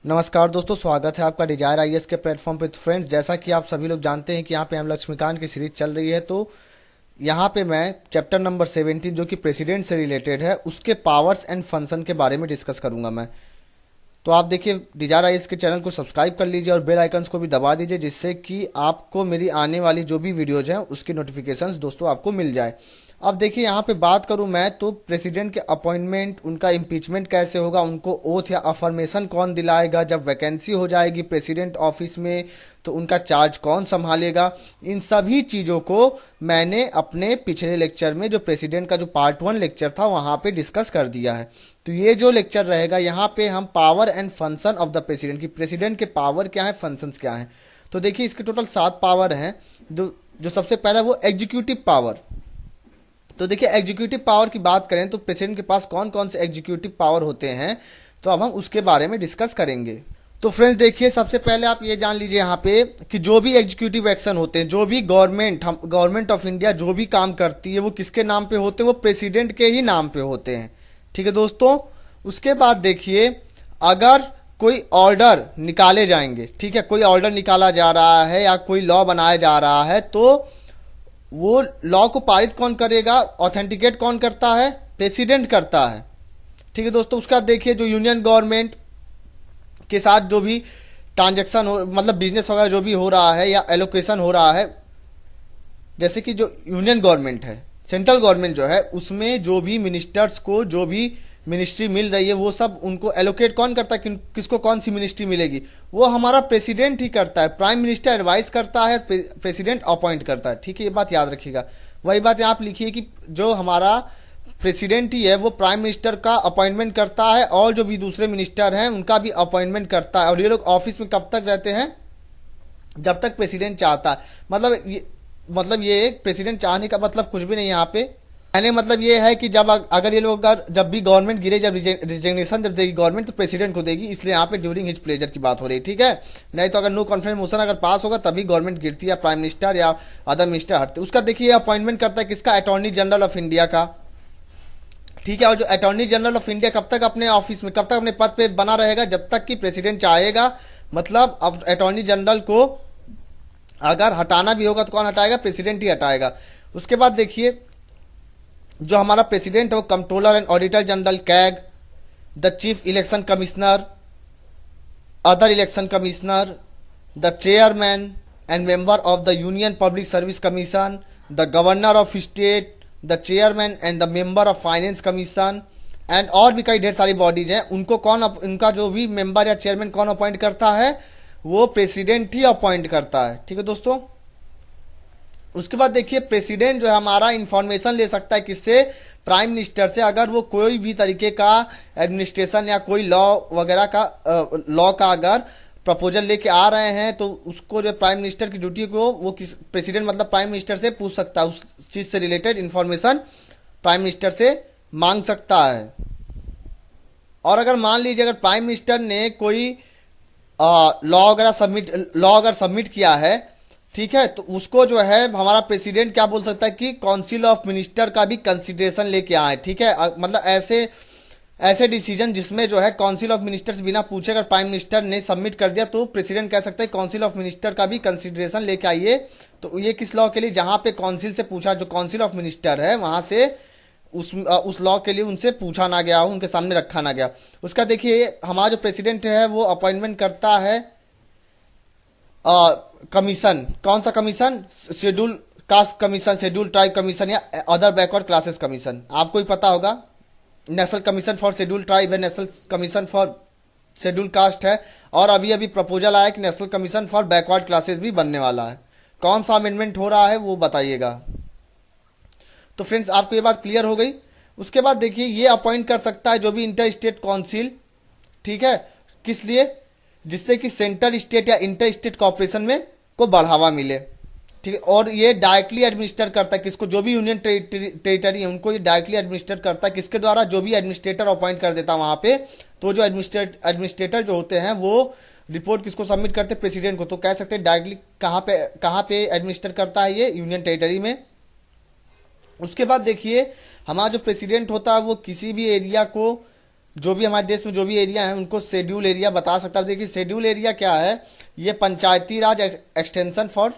नमस्कार दोस्तों, स्वागत है आपका डिजायर आईएएस के प्लेटफॉर्म पे। तो फ्रेंड्स, जैसा कि आप सभी लोग जानते हैं कि यहाँ पे हम लक्ष्मीकांत की सीरीज चल रही है। तो यहाँ पे मैं चैप्टर नंबर 17 जो कि प्रेसिडेंट से रिलेटेड है, उसके पावर्स एंड फंक्शन के बारे में डिस्कस करूंगा मैं। तो आप देखिए, डिजायर आईएएस के चैनल को सब्सक्राइब कर लीजिए और बेल आइकन्स को भी दबा दीजिए, जिससे कि आपको मेरी आने वाली जो भी वीडियोज हैं उसकी नोटिफिकेशंस दोस्तों आपको मिल जाए। अब देखिए, यहाँ पे बात करूँ मैं तो प्रेसिडेंट के अपॉइंटमेंट, उनका इम्पीचमेंट कैसे होगा, उनको ओथ या अफर्मेशन कौन दिलाएगा, जब वैकेंसी हो जाएगी प्रेसिडेंट ऑफिस में तो उनका चार्ज कौन संभालेगा, इन सभी चीज़ों को मैंने अपने पिछले लेक्चर में, जो प्रेसिडेंट का जो पार्ट 1 लेक्चर था, वहाँ पे डिस्कस कर दिया है। तो ये जो लेक्चर रहेगा, यहाँ पे हम power and function of the president की, प्रेसिडेंट के पावर क्या है, फंक्शंस क्या है। तो देखिए, इसके टोटल 7 पावर हैं। जो जो सबसे पहला वो एग्जीक्यूटिव पावर। तो देखिए, एग्जीक्यूटिव पावर की बात करें तो प्रेसिडेंट के पास कौन कौन से एग्जीक्यूटिव पावर होते हैं, तो अब हम उसके बारे में डिस्कस करेंगे। तो फ्रेंड्स देखिए, सबसे पहले आप ये जान लीजिए यहाँ पे कि जो भी एग्जीक्यूटिव एक्शन होते हैं, जो भी गवर्नमेंट ऑफ इंडिया जो भी काम करती है, वो किसके नाम पे होते हैं, वो प्रेसिडेंट के ही नाम पे होते हैं। ठीक है दोस्तों। उसके बाद देखिए, अगर कोई ऑर्डर निकाले जाएंगे, ठीक है, कोई ऑर्डर निकाला जा रहा है या कोई लॉ बनाया जा रहा है, तो वो लॉ को पारित कौन करेगा, ऑथेंटिकेट कौन करता है, प्रेसिडेंट करता है। ठीक है दोस्तों। उसके बाद देखिए, जो यूनियन गवर्नमेंट के साथ जो भी ट्रांजैक्शन हो, मतलब बिजनेस वगैरह जो भी हो रहा है या एलोकेशन हो रहा है, जैसे कि जो यूनियन गवर्नमेंट है, सेंट्रल गवर्नमेंट जो है, उसमें जो भी मिनिस्टर्स को जो भी मिनिस्ट्री मिल रही है, वो सब उनको एलोकेट कौन करता है, किसको कौन सी मिनिस्ट्री मिलेगी, वो हमारा प्रेसिडेंट ही करता है। प्राइम मिनिस्टर एडवाइस करता है, प्रेसिडेंट अपॉइंट करता है। ठीक है, ये बात याद रखिएगा। वही बात यहाँ आप लिखिए कि जो हमारा प्रेसिडेंट ही है, वो प्राइम मिनिस्टर का अपॉइंटमेंट करता है और जो भी दूसरे मिनिस्टर हैं उनका भी अपॉइंटमेंट करता है। और ये लोग ऑफिस में कब तक रहते हैं, जब तक प्रेसिडेंट चाहता है। मतलब ये प्रेसिडेंट चाहने का मतलब कुछ भी नहीं है यहाँ पे। कहने मतलब ये है कि अगर ये लोग, अगर जब भी गवर्नमेंट गिरे, जब रिजिग्नेशन जब देगी गवर्नमेंट, तो प्रेसिडेंट को देगी। इसलिए यहाँ पे ड्यूरिंग हिज प्लेजर की बात हो रही है। ठीक है। नहीं तो अगर नो कॉन्फिडेंस मोशन अगर पास होगा तभी गवर्नमेंट गिरती है, प्राइम मिनिस्टर या अदर मिनिस्टर हटते। उसका देखिए, अपॉइंटमेंट करता है किसका, अटॉर्नी जनरल ऑफ इंडिया का। ठीक है। और जो अटॉर्नी जनरल ऑफ इंडिया कब तक अपने ऑफिस में, कब तक अपने पद पे बना रहेगा, जब तक कि प्रेसिडेंट चाहेगा। मतलब अब अटॉर्नी जनरल को अगर हटाना भी होगा तो कौन हटाएगा, प्रेसिडेंट ही हटाएगा। उसके बाद देखिए, जो हमारा प्रेसिडेंट है वो controller and auditor general CAG, the chief election commissioner, other election commissioner, the chairman and member of the union public service commission, the governor of state, the chairman and the member of finance commission and और भी कई ढेर सारी bodies हैं। उनको उनका जो भी मेंबर या चेयरमैन कौन अपॉइंट करता है, वो प्रेसिडेंट ही अपॉइंट करता है। ठीक है दोस्तों। उसके बाद देखिए, प्रेसिडेंट जो है हमारा इंफॉर्मेशन ले सकता है किससे, प्राइम मिनिस्टर से। अगर वो कोई भी तरीके का एडमिनिस्ट्रेशन या कोई लॉ वगैरह का लॉ का अगर प्रपोजल लेके आ रहे हैं, तो उसको जो प्राइम मिनिस्टर की ड्यूटी को वो किस प्रेसिडेंट मतलब प्राइम मिनिस्टर से पूछ सकता है। उस चीज़ से रिलेटेड इंफॉर्मेशन प्राइम मिनिस्टर से मांग सकता है। और अगर मान लीजिए, अगर प्राइम मिनिस्टर ने कोई लॉ अगर सबमिट किया है, ठीक है, तो उसको जो है हमारा प्रेसिडेंट क्या बोल सकता है कि काउंसिल ऑफ मिनिस्टर का भी कंसिडरेशन लेके आए। ठीक है। मतलब ऐसे ऐसे डिसीजन जिसमें जो है काउंसिल ऑफ मिनिस्टर्स बिना पूछे अगर प्राइम मिनिस्टर ने सबमिट कर दिया, तो प्रेसिडेंट कह सकता है काउंसिल ऑफ मिनिस्टर का भी कंसिडरेशन लेके आइए। तो ये किस लॉ के लिए, जहाँ पे काउंसिल से पूछा, जो काउंसिल ऑफ मिनिस्टर है वहाँ से उस लॉ के लिए उनसे पूछा ना गया हो, उनके सामने रखा ना गया। उसका देखिए, हमारा जो प्रेसिडेंट है वो अपॉइंटमेंट करता है कमीशन। कौन सा commission, schedule caste commission, schedule tribe commission या अदर बैकवर्ड क्लासेस कमीशन। आपको ही पता होगा, national commission for schedule tribe है, national commission for schedule caste है, और अभी अभी प्रपोजल आया कि national commission for backward classes भी बनने वाला है। कौन सा अमेंडमेंट हो रहा है वो बताइएगा। तो फ्रेंड्स, आपको ये बात क्लियर हो गई। उसके बाद देखिए, ये अपॉइंट कर सकता है जो भी इंटर स्टेट काउंसिल। ठीक है। किस लिए, जिससे कि सेंटर स्टेट या इंटर स्टेट कॉपरेशन में को बढ़ावा मिले। ठीक है। और ये डायरेक्टली एडमिनिस्टर करता है किसको, जो भी यूनियन टेरिटरी है उनको ये डायरेक्टली एडमिनिस्टर करता है। किसके द्वारा, जो भी एडमिनिस्ट्रेटर अपॉइंट कर देता है वहाँ पे। तो जो एडमिनिस्ट्रेटर जो होते हैं वो रिपोर्ट किसको सबमिट करते हैं, प्रेसिडेंट को। तो कह सकते हैं डायरेक्टली कहाँ पे एडमिनिस्टर करता है ये, यूनियन टेरिटरी में। उसके बाद देखिए, हमारा जो प्रेसिडेंट होता है वो किसी भी एरिया को जो भी हमारे देश में जो भी एरिया है उनको शेड्यूल एरिया बता सकता है। देखिए शेड्यूल एरिया क्या है, ये Panchayati Raj extension for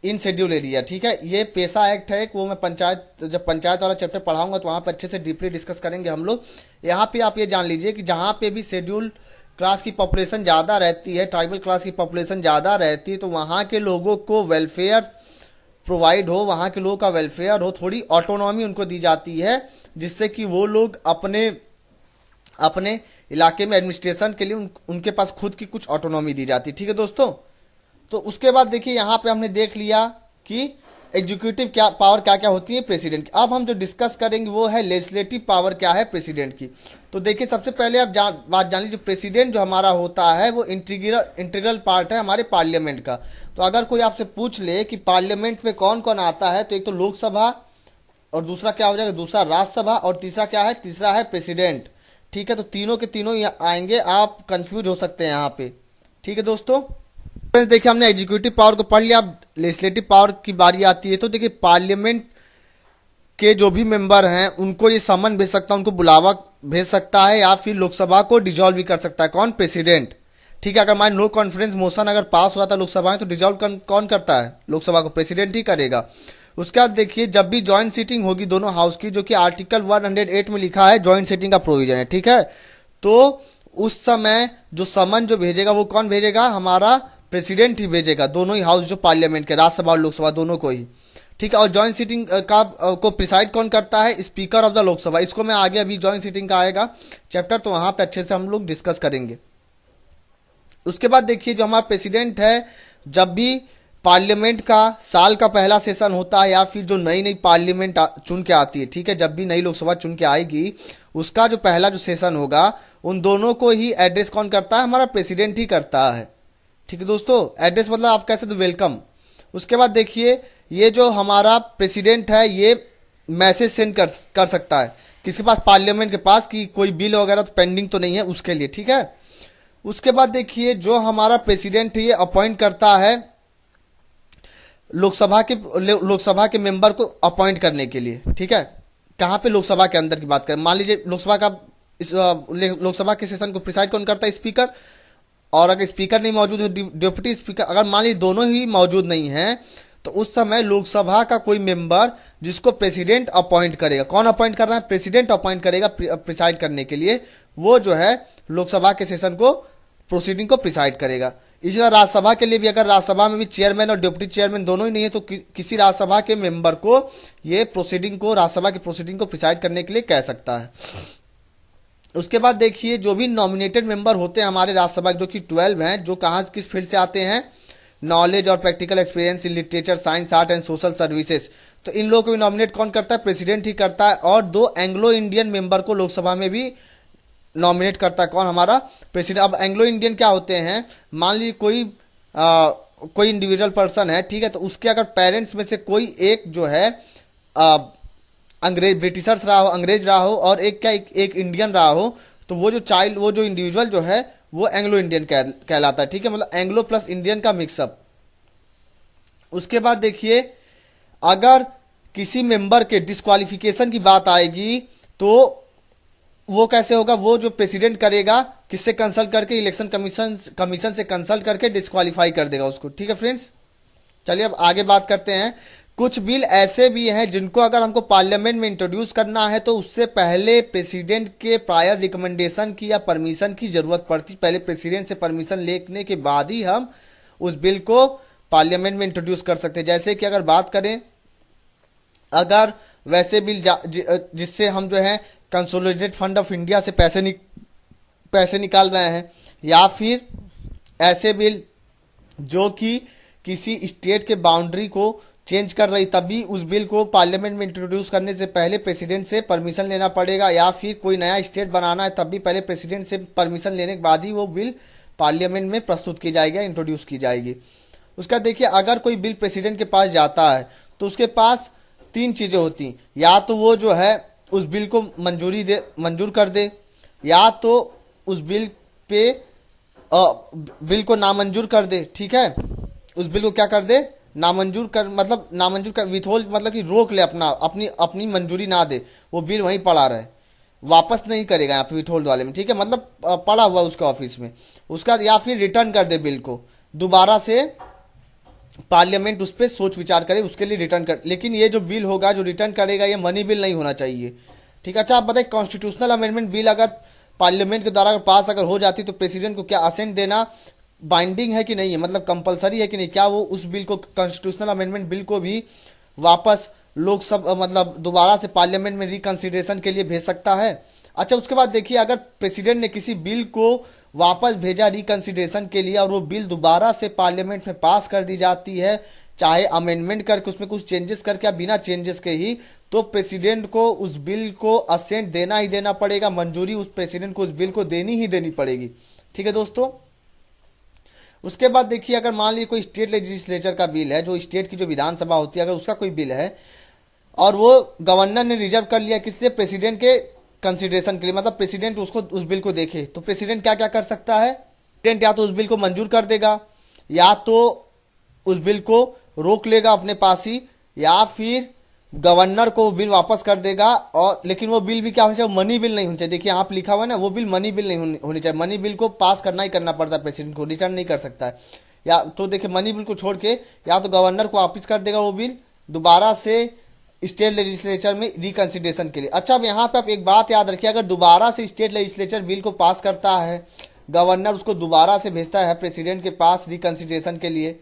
in schedule area, ठीक है। ये पेशा एक्ट है, वो मैं जब पंचायत वाला चैप्टर पढ़ाऊंगा तो वहाँ पर अच्छे से डीपली डिस्कस करेंगे हम लोग। यहाँ पे आप ये जान लीजिए कि जहाँ पे भी शेड्यूल क्लास की पॉपुलेशन ज़्यादा रहती है, ट्राइबल क्लास की पॉपुलेशन ज़्यादा रहती है, तो वहाँ के लोगों को वेलफेयर प्रोवाइड हो, वहाँ के लोगों का वेलफेयर हो, थोड़ी ऑटोनॉमी उनको दी जाती है, जिससे कि वो लोग अपने अपने इलाके में एडमिनिस्ट्रेशन के लिए उनके पास खुद की कुछ ऑटोनॉमी दी जाती है, ठीक है दोस्तों। तो उसके बाद देखिए यहाँ पे हमने देख लिया कि एग्जीक्यूटिव क्या पावर क्या क्या होती है प्रेसिडेंट की। अब हम जो डिस्कस करेंगे वो है लेजिस्लेटिव पावर क्या है प्रेसिडेंट की। तो देखिए सबसे पहले आप बात जान लीजिए, प्रेसिडेंट जो हमारा होता है वो इंटीग्रल पार्ट है हमारे पार्लियामेंट का। तो अगर कोई आपसे पूछ ले कि पार्लियामेंट में कौन कौन आता है, तो एक तो लोकसभा, और दूसरा क्या हो जाएगा, दूसरा राज्यसभा, और तीसरा क्या है, तीसरा है प्रेसिडेंट, ठीक है। तो तीनों के तीनों आएंगे, आप कंफ्यूज हो सकते हैं यहाँ पे, ठीक है दोस्तों। देखिए हमने एग्जीक्यूटिव पावर को पढ़ लिया, अब लेजिस्लेटिव पावर की बारी आती है। तो देखिए पार्लियामेंट के जो भी मेंबर हैं उनको ये समन भेज सकता है, उनको बुलावा भेज सकता है, या फिर लोकसभा को डिजॉल्व भी कर सकता है, कौन, प्रेसिडेंट, ठीक है। अगर मान नो कॉन्फिडेंस मोशन अगर पास हुआ था लोकसभा में, तो डिजॉल्व कौन करता है, लोकसभा को, प्रेसिडेंट ही करेगा। उसके बाद देखिए जब भी ज्वाइंट सीटिंग होगी दोनों हाउस की, जो कि आर्टिकल 108 में लिखा है, ज्वाइंट सीटिंग का प्रोविजन है, ठीक है। तो उस समय जो समन जो भेजेगा वो कौन भेजेगा, हमारा प्रेसिडेंट ही भेजेगा, दोनों ही हाउस जो पार्लियामेंट के, राज्यसभा और लोकसभा दोनों को ही, ठीक है। और ज्वाइंट सीटिंग को प्रिसाइड कौन करता है, स्पीकर ऑफ द लोकसभा। इसको मैं आगे अभी ज्वाइंट सीटिंग का आएगा चैप्टर, तो वहां पे अच्छे से हम लोग डिस्कस करेंगे। उसके बाद देखिए जो हमारा प्रेसिडेंट है, जब भी पार्लियामेंट का साल का पहला सेशन होता है, या फिर जो नई नई पार्लियामेंट चुन के आती है, ठीक है, जब भी नई लोकसभा चुन के आएगी, उसका जो पहला जो सेशन होगा, उन दोनों को ही एड्रेस कौन करता है, हमारा प्रेसिडेंट ही करता है, ठीक है दोस्तों। एड्रेस मतलब आप कैसे, तो वेलकम। उसके बाद देखिए ये जो हमारा प्रेसिडेंट है, ये मैसेज सेंड कर सकता है किसके पास, पार्लियामेंट के पास, कि कोई बिल वगैरह तो पेंडिंग तो नहीं है उसके लिए, ठीक है। उसके बाद देखिए जो हमारा प्रेसिडेंट है, ये अपॉइंट करता है लोकसभा के मेंबर को अपॉइंट करने के लिए, ठीक है। कहाँ पे, लोकसभा के अंदर की बात करें, मान लीजिए लोकसभा के सेशन को प्रिसाइड कौन करता है, स्पीकर। और अगर स्पीकर नहीं मौजूद है, डिप्टी स्पीकर, अगर मान लीजिए दोनों ही मौजूद नहीं हैं, तो उस समय लोकसभा का कोई मेंबर जिसको प्रेसिडेंट अपॉइंट करेगा, कौन अपॉइंट कर रहा है, प्रेसिडेंट अपॉइंट करेगा प्रिसाइड करने के लिए, वो जो है लोकसभा के सेशन को, प्रोसीडिंग को प्रिसाइड करेगा। इसी तरह राज्यसभा के लिए भी, अगर राज्यसभा में भी चेयरमैन और डिप्टी चेयरमैन दोनों ही नहीं है, तो किसी राज्यसभा के मेंबर को ये प्रोसीडिंग को, राज्यसभा की प्रोसीडिंग को प्रिसाइड करने के लिए कह सकता है। उसके बाद देखिए जो भी नॉमिनेटेड मेंबर होते हैं हमारे राज्यसभा, जो कि 12 हैं, जो कहाँ किस फील्ड से आते हैं, नॉलेज और practical experience in literature, science, art and social services. तो इन लोगों को भी नॉमिनेट कौन करता है, प्रेसिडेंट ही करता है। और 2 एंग्लो इंडियन मेंबर को लोकसभा में भी नॉमिनेट करता है, कौन, हमारा प्रेसिडेंट। अब एंग्लो इंडियन क्या होते हैं, मान लीजिए कोई इंडिविजुअल पर्सन है, ठीक है, तो उसके अगर पेरेंट्स में से कोई एक जो है ब्रिटिशर्स रहा हो, अंग्रेज रहा हो, और एक इंडियन रहा हो, तो वो जो इंडिविजुअल जो है वो एंग्लो इंडियन कहलाता है, ठीक है, मतलब एंग्लो प्लस इंडियन का मिक्सअप। उसके बाद देखिए अगर किसी मेंबर के डिस्क्वालिफिकेशन की बात आएगी, तो वो कैसे होगा, वो जो प्रेसिडेंट करेगा, किससे कंसल्ट करके, इलेक्शन कमीशन से कंसल्ट करके डिस्क्वालीफाई कर देगा उसको, ठीक है फ्रेंड्स। चलिए अब आगे बात करते हैं। कुछ बिल ऐसे भी हैं जिनको अगर हमको पार्लियामेंट में इंट्रोड्यूस करना है, तो उससे पहले प्रेसिडेंट के प्रायर रिकमेंडेशन की या परमिशन की ज़रूरत पड़ती। पहले प्रेसिडेंट से परमिशन लेने के बाद ही हम उस बिल को पार्लियामेंट में इंट्रोड्यूस कर सकते हैं। जैसे कि अगर बात करें, अगर वैसे बिल जिससे हम जो है कंसोलिडेटेड फंड ऑफ इंडिया से पैसे निकाल रहे हैं, या फिर ऐसे बिल जो कि किसी स्टेट के बाउंड्री को चेंज कर रही, तभी उस बिल को पार्लियामेंट में इंट्रोड्यूस करने से पहले प्रेसिडेंट से परमिशन लेना पड़ेगा। या फिर कोई नया स्टेट बनाना है, तब भी पहले प्रेसिडेंट से परमिशन लेने के बाद ही वो बिल पार्लियामेंट में प्रस्तुत की जाएगी, इंट्रोड्यूस की जाएगी। उसका देखिए अगर कोई बिल प्रेसिडेंट के पास जाता है, तो उसके पास 3 चीज़ें होती हैं, या तो वो जो है उस बिल को मंजूर कर दे, या तो उस बिल को नामंजूर कर दे, ठीक है, उस बिल को क्या कर दे, नामंजूर कर, विथहोल्ड मतलब कि रोक ले, अपनी मंजूरी ना दे, वो बिल वहीं पड़ा रहे, वापस नहीं करेगा यहाँ पे विथहोल्ड वाले में, ठीक है, मतलब पड़ा हुआ उसके ऑफिस में उसका, या फिर रिटर्न कर दे बिल को, दोबारा से पार्लियामेंट उस पर सोच विचार करे, उसके लिए रिटर्न कर। लेकिन ये जो बिल होगा जो रिटर्न करेगा ये मनी बिल नहीं होना चाहिए, ठीक है। अच्छा आप बताइए, कॉन्स्टिट्यूशनल अमेंडमेंट बिल अगर पार्लियामेंट के द्वारा पास अगर हो जाती तो प्रेसिडेंट को क्या असेंट देना बाइंडिंग है कि नहीं है, मतलब कंपलसरी है कि नहीं, क्या वो उस बिल को, कॉन्स्टिट्यूशनल अमेंडमेंट बिल को भी वापस लोकसभा मतलब दोबारा से पार्लियामेंट में रिकंसिडरेशन के लिए भेज सकता है। अच्छा उसके बाद देखिए, अगर प्रेसिडेंट ने किसी बिल को वापस भेजा रिकंसिडरेशन के लिए और वो बिल दोबारा से पार्लियामेंट में पास कर दी जाती है, चाहे अमेंडमेंट करके उसमें कुछ चेंजेस करके या बिना चेंजेस के ही, तो प्रेसिडेंट को उस बिल को असेंट देना ही देना पड़ेगा, मंजूरी उस प्रेसिडेंट को उस बिल को देनी ही देनी पड़ेगी, ठीक है दोस्तों। उसके बाद देखिए, अगर मान लीजिए कोई स्टेट लेजिस्लेचर का बिल है, जो स्टेट की जो विधानसभा होती है, अगर उसका कोई बिल है और वो गवर्नर ने रिजर्व कर लिया किस लिए, प्रेसिडेंट के कंसिडरेशन के लिए, मतलब प्रेसिडेंट उसको उस बिल को देखे, तो प्रेसिडेंट क्या क्या कर सकता है, प्रेसिडेंट या तो उस बिल को मंजूर कर देगा, या तो उस बिल को रोक लेगा अपने पास ही, या फिर गवर्नर को बिल वापस कर देगा। और लेकिन वो बिल भी क्या होना चाहिए, मनी बिल नहीं होनी चाहिए। देखिए यहाँ पे लिखा हुआ है ना, वो बिल मनी बिल नहीं होनी चाहिए, मनी बिल को पास करना ही करना पड़ता है प्रेसिडेंट को, रिटर्न नहीं कर सकता है। या तो देखिए मनी बिल को छोड़ के या तो गवर्नर को वापस कर देगा वो बिल दोबारा से स्टेट लेजिस्लेचर में रिकंसिडरेशन के लिए। अच्छा अब यहाँ पे आप एक बात याद रखिए, अगर दोबारा से स्टेट लेजिस्लेचर बिल को पास करता है, गवर्नर उसको दोबारा से भेजता है प्रेसिडेंट के पास रिकंसिडरेशन के लिए,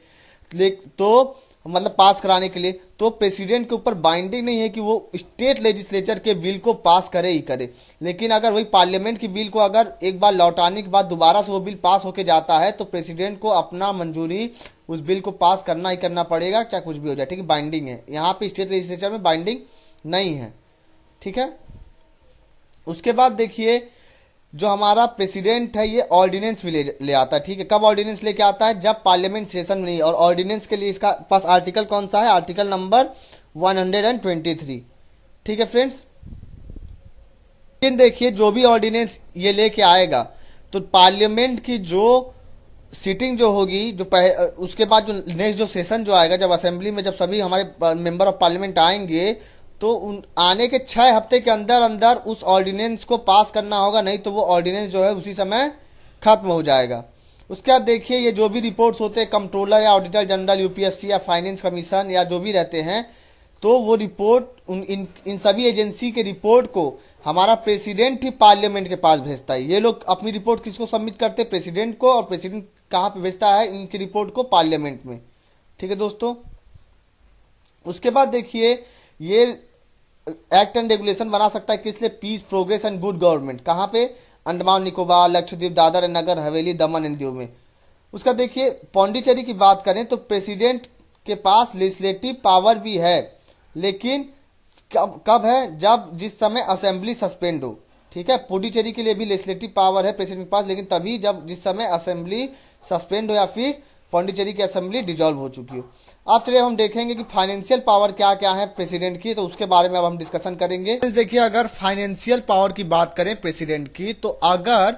तो मतलब पास कराने के लिए, तो प्रेसिडेंट के ऊपर बाइंडिंग नहीं है कि वो स्टेट लेजिस्लेचर के बिल को पास करे ही करे। लेकिन अगर वही पार्लियामेंट की बिल को अगर एक बार लौटाने के बाद दोबारा से वो बिल पास होके जाता है, तो प्रेसिडेंट को अपना मंजूरी उस बिल को पास करना ही करना पड़ेगा, चाहे कुछ भी हो जाए, ठीक है, बाइंडिंग है। यहाँ पे स्टेट लेजिस्लेचर में बाइंडिंग नहीं है, ठीक है। उसके बाद देखिए, जो हमारा प्रेसिडेंट है ये ऑर्डिनेंस भी ले आता है, ठीक है। कब ऑर्डिनेंस लेके आता है, जब पार्लियामेंट सेशन में नहीं। और ऑर्डिनेंस के लिए इसका पास आर्टिकल कौन सा है, आर्टिकल नंबर 123, ठीक है फ्रेंड्स। लेकिन देखिए जो भी ऑर्डिनेंस ये लेके आएगा, तो पार्लियामेंट की जो सीटिंग जो होगी, जो उसके बाद जो नेक्स्ट जो सेशन जो आएगा, जब असेंबली में जब सभी हमारे मेंबर ऑफ पार्लियामेंट आएंगे, तो आने के 6 हफ्ते के अंदर अंदर उस ऑर्डिनेंस को पास करना होगा, नहीं तो वो ऑर्डिनेंस जो है उसी समय खत्म हो जाएगा। उसके बाद देखिए, ये जो भी रिपोर्ट्स होते हैं, कंट्रोलर या ऑडिटर जनरल, यूपीएससी या फाइनेंस कमीशन या जो भी रहते हैं, तो वो रिपोर्ट इन सभी एजेंसी के रिपोर्ट को हमारा प्रेसिडेंट ही पार्लियामेंट के पास भेजता है। ये लोग अपनी रिपोर्ट किसको सबमिट करते हैं, प्रेसिडेंट को, और प्रेसिडेंट कहाँ पे भेजता है इनकी रिपोर्ट को, पार्लियामेंट में, ठीक है दोस्तों। उसके बाद देखिए, ये एक्ट एंड रेगुलेशन बना सकता है किस लिए, peace, progress and good government, कहाँ पे, अंडमान निकोबार, लक्षद्वीप, दादर एंड नगर हवेली, दमन एंड दीव में। उसका देखिए पौंडीचेरी की बात करें तो प्रेसिडेंट के पास लेजिस्लेटिव पावर भी है, लेकिन कब है, जब जिस समय असेंबली सस्पेंड हो, ठीक है। पुडुचेरी के लिए भी लेजिस्लेटिव पावर है प्रेसिडेंट के पास, लेकिन तभी जब जिस समय असेंबली सस्पेंड हो या फिर पौंडीचेरी की असेंबली डिजॉल्व हो चुकी हो। अब चलिए हम देखेंगे कि फाइनेंशियल पावर क्या क्या है प्रेसिडेंट की, तो उसके बारे में अब हम डिस्कशन करेंगे। देखिए अगर फाइनेंशियल पावर की बात करें प्रेसिडेंट की, तो अगर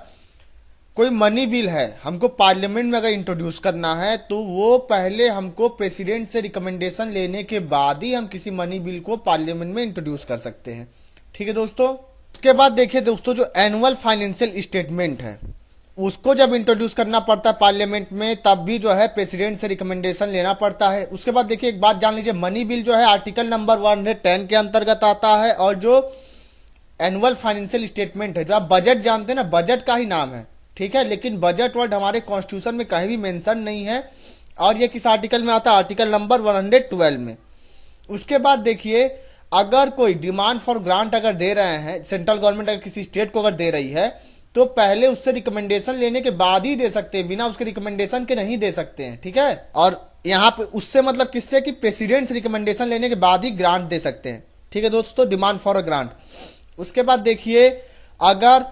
कोई मनी बिल है हमको पार्लियामेंट में अगर इंट्रोड्यूस करना है, तो वो पहले हमको प्रेसिडेंट से रिकमेंडेशन लेने के बाद ही हम किसी मनी बिल को पार्लियामेंट में इंट्रोड्यूस कर सकते हैं, ठीक है दोस्तों। उसके बाद देखिए दोस्तों, जो एनुअल फाइनेंशियल स्टेटमेंट है उसको जब इंट्रोड्यूस करना पड़ता है पार्लियामेंट में, तब भी जो है प्रेसिडेंट से रिकमेंडेशन लेना पड़ता है। उसके बाद देखिए एक बात जान लीजिए, मनी बिल जो है आर्टिकल नंबर 110 के अंतर्गत आता है, और जो एनुअल फाइनेंशियल स्टेटमेंट है, जो आप बजट जानते हैं ना, बजट का ही नाम है, ठीक है, लेकिन बजट वर्ड हमारे कॉन्स्टिट्यूशन में कहीं भी मेंशन नहीं है, और ये किस आर्टिकल में आता है, आर्टिकल नंबर 112 में। उसके बाद देखिए, अगर कोई डिमांड फॉर ग्रांट अगर दे रहे हैं, सेंट्रल गवर्नमेंट अगर किसी स्टेट को अगर दे रही है, तो पहले उससे रिकमेंडेशन लेने के बाद ही दे सकते हैं, बिना उसके रिकमेंडेशन के नहीं दे सकते हैं, ठीक है। और यहाँ पे उससे मतलब किससे, कि प्रेसिडेंट से रिकमेंडेशन लेने के बाद ही ग्रांट दे सकते हैं, ठीक है दोस्तों, डिमांड फॉर अ ग्रांट। उसके बाद देखिए, अगर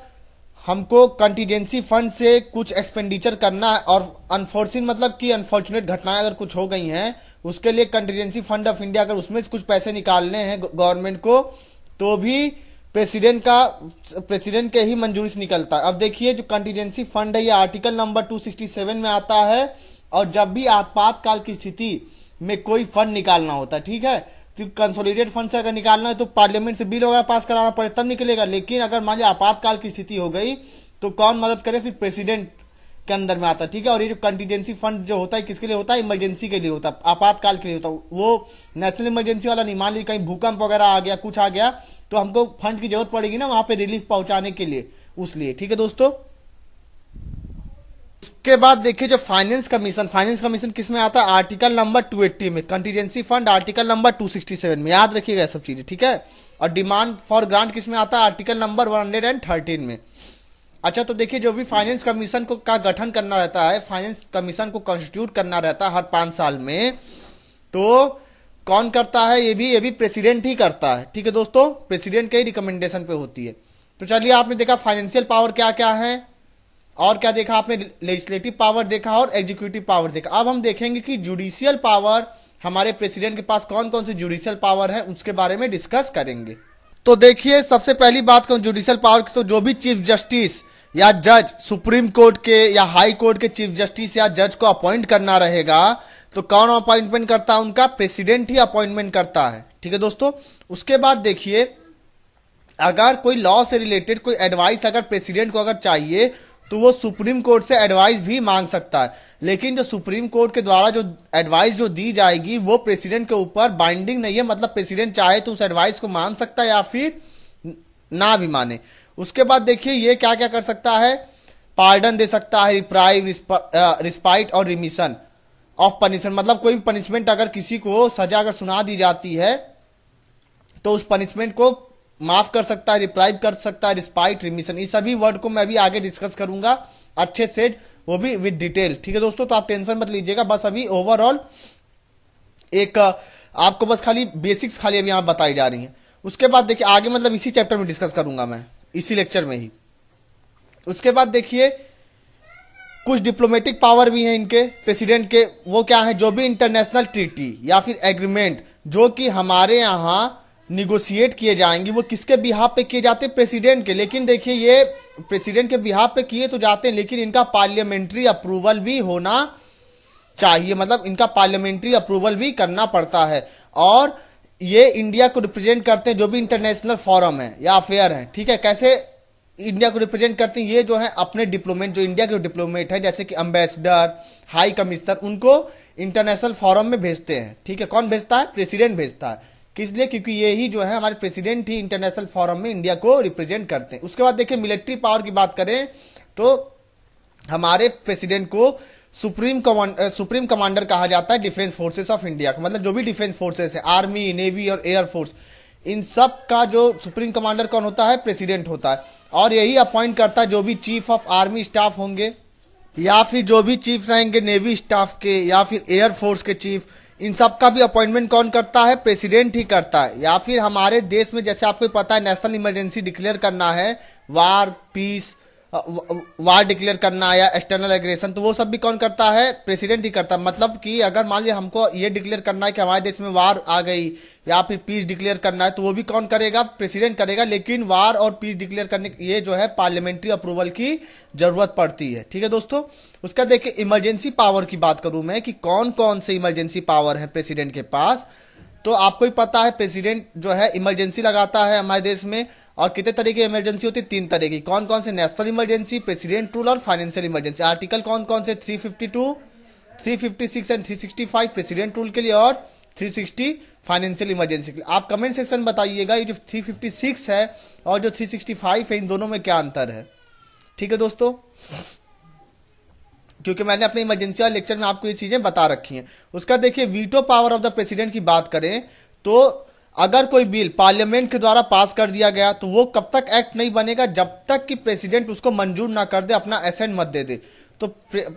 हमको कंटीजेंसी फंड से कुछ एक्सपेंडिचर करना है, और अनफॉर्चुनेट मतलब कि अनफॉर्चुनेट घटनाएं अगर कुछ हो गई हैं, उसके लिए कंटीजेंसी फंड ऑफ इंडिया अगर उसमें से कुछ पैसे निकालने हैं गवर्नमेंट को, तो भी प्रेसिडेंट के ही मंजूरी से निकलता है। अब देखिए जो कंटीजेंसी फंड है, ये आर्टिकल नंबर 267 में आता है, और जब भी आपातकाल की स्थिति में कोई फंड निकालना होता है, ठीक है, तो कंसोलिडेटेड फंड से अगर निकालना है तो पार्लियामेंट से बिल वगैरह पास कराना पड़े तब निकलेगा। लेकिन अगर मान लिया आपातकाल की स्थिति हो गई तो कौन मदद करे, फिर प्रेसिडेंट के अंदर में आता है, ठीक है। और ये जो कंटीजेंसी फंड जो होता है किसके लिए होता है, इमरजेंसी के लिए होता है, आपातकाल के लिए होता है। वो नेशनल इमरजेंसी वाला नहीं, मान लीजिए कहीं भूकंप वगैरह आ गया, कुछ आ गया तो हमको फंड की जरूरत पड़ेगी ना वहां पे रिलीफ पहुंचाने के लिए, उसलिए, ठीक है दोस्तों। उसके बाद देखिए जो फाइनेंस कमीशन किस में आता है, आर्टिकल नंबर 280 में, कंटीजेंसी फंड आर्टिकल नंबर 267 में, याद रखिएगा सब चीजें, ठीक है। और डिमांड फॉर ग्रांट किस में आता है, आर्टिकल नंबर 113 में। अच्छा, तो देखिए जो भी फाइनेंस कमीशन को का गठन करना रहता है, फाइनेंस कमीशन को कॉन्स्टिट्यूट करना रहता है हर 5 साल में, तो कौन करता है, ये भी प्रेसिडेंट ही करता है, ठीक है दोस्तों। प्रेसिडेंट के ही रिकमेंडेशन पे होती है। तो चलिए, आपने देखा फाइनेंशियल पावर क्या क्या है, और क्या देखा आपने, लेजिस्लेटिव पावर देखा और एग्जीक्यूटिव पावर देखा। अब हम देखेंगे कि जुडिशियल पावर, हमारे प्रेसिडेंट के पास कौन कौन से जुडिशियल पावर है उसके बारे में डिस्कस करेंगे। तो देखिए सबसे पहली बात करूं जुडिशियल पावर की, तो जो भी चीफ जस्टिस या जज सुप्रीम कोर्ट के या हाई कोर्ट के चीफ जस्टिस या जज को अपॉइंट करना रहेगा तो कौन अपॉइंटमेंट करता है, उनका प्रेसिडेंट ही अपॉइंटमेंट करता है, ठीक है दोस्तों। उसके बाद देखिए, अगर कोई लॉ से रिलेटेड कोई एडवाइस अगर प्रेसिडेंट को अगर चाहिए तो वो सुप्रीम कोर्ट से एडवाइस भी मांग सकता है। लेकिन जो सुप्रीम कोर्ट के द्वारा जो एडवाइस जो दी जाएगी वो प्रेसिडेंट के ऊपर बाइंडिंग नहीं है, मतलब प्रेसिडेंट चाहे तो उस एडवाइस को मान सकता है या फिर ना भी माने। उसके बाद देखिए ये क्या क्या कर सकता है, पार्डन दे सकता है, रिप्राइव, रिस्पाइट और रिमिशन ऑफ पनिशमेंट, मतलब कोई पनिशमेंट अगर किसी को सजा अगर सुना दी जाती है तो उस पनिशमेंट को माफ कर सकता है, रिप्राइव कर सकता है, रिस्पाइट, रिमिशन, इस सभी वर्ड को मैं भी आगे डिस्कस करूंगा अच्छे से, वो भी विद डिटेल, ठीक है दोस्तों। तो आप टेंशन मत लीजिएगा, बस अभी ओवरऑल एक आपको बस खाली बेसिक्स खाली अभी यहाँ बताई जा रही हैं। उसके बाद देखिए आगे मतलब इसी चैप्टर में डिस्कस करूंगा मैं, इसी लेक्चर में ही। उसके बाद देखिए कुछ डिप्लोमेटिक पावर भी हैं इनके प्रेसिडेंट के, वो क्या है, जो भी इंटरनेशनल ट्रीटी या फिर एग्रीमेंट जो कि हमारे यहाँ निगोशिएट किए जाएंगे वो किसके बिहाफ पे किए जाते हैं, प्रेसिडेंट के। लेकिन देखिए ये प्रेसिडेंट के बिहाफ पे किए तो जाते हैं लेकिन इनका पार्लियामेंट्री अप्रूवल भी होना चाहिए, मतलब इनका पार्लियामेंट्री अप्रूवल भी करना पड़ता है। और ये इंडिया को रिप्रेजेंट करते हैं जो भी इंटरनेशनल फोरम है या अफेयर है, ठीक है। कैसे इंडिया को रिप्रेजेंट करते हैं, ये जो है अपने डिप्लोमेट, जो इंडिया के डिप्लोमेट है जैसे कि एम्बेसडर, हाई कमिश्नर, उनको इंटरनेशनल फोरम में भेजते हैं, ठीक है। कौन भेजता है, प्रेसिडेंट भेजता है। किस लिए, क्योंकि ये ही जो है हमारे प्रेसिडेंट ही इंटरनेशनल फोरम में इंडिया को रिप्रेजेंट करते हैं। उसके बाद देखिए मिलिट्री पावर की बात करें तो हमारे प्रेसिडेंट को सुप्रीम कमांडर कहा जाता है डिफेंस फोर्सेस ऑफ इंडिया का, मतलब जो भी डिफेंस फोर्सेस है, आर्मी, नेवी और एयरफोर्स, इन सब का जो सुप्रीम कमांडर कौन होता है, प्रेसिडेंट होता है। और यही अपॉइंट करता है जो भी चीफ ऑफ आर्मी स्टाफ होंगे या फिर जो भी चीफ रहेंगे नेवी स्टाफ के या फिर एयरफोर्स के चीफ, इन सब का भी अपॉइंटमेंट कौन करता है, प्रेसिडेंट ही करता है। या फिर हमारे देश में जैसे आपको पता है नेशनल इमरजेंसी डिक्लेयर करना है, वार, पीस, वार डिक्लेयर करना या एक्सटर्नल एग्रेशन, तो वो सब भी कौन करता है, प्रेसिडेंट ही करता है। मतलब कि अगर मान लीजिए हमको ये डिक्लेयर करना है कि हमारे देश में वार आ गई या फिर पीस डिक्लेयर करना है तो वो भी कौन करेगा, प्रेसिडेंट करेगा। लेकिन वार और पीस डिक्लेयर करने ये जो है पार्लियामेंट्री अप्रूवल की जरूरत पड़ती है, ठीक है दोस्तों। उसका देखिए इमरजेंसी पावर की बात करूं मैं कि कौन कौन से इमरजेंसी पावर है प्रेसिडेंट के पास, तो आपको ही पता है प्रेसिडेंट जो है इमरजेंसी लगाता है हमारे देश में। और कितने तरह की इमरजेंसी होती है, 3 तरह की। कौन कौन से, नेशनल इमरजेंसी, प्रेसिडेंट रूल और फाइनेंशियल इमरजेंसी। आर्टिकल कौन कौन से, 352, 356 एंड 365 प्रेसिडेंट रूल के लिए और 360 फाइनेंशियल इमरजेंसी के लिए। आप कमेंट सेक्शन में बताइएगा ये जो 356 है और जो 365 है इन दोनों में क्या अंतर है, ठीक है दोस्तों। क्योंकि मैंने अपने इमरजेंसी वाले लेक्चर में आपको ये चीजें बता रखी हैं। उसका देखिए veto power of the president की बात करें तो अगर कोई बिल पार्लियामेंट के द्वारा पास कर दिया गया तो वो कब तक एक्ट नहीं बनेगा, जब तक कि प्रेसिडेंट उसको मंजूर ना कर दे, अपना असेंट मत दे दे। तो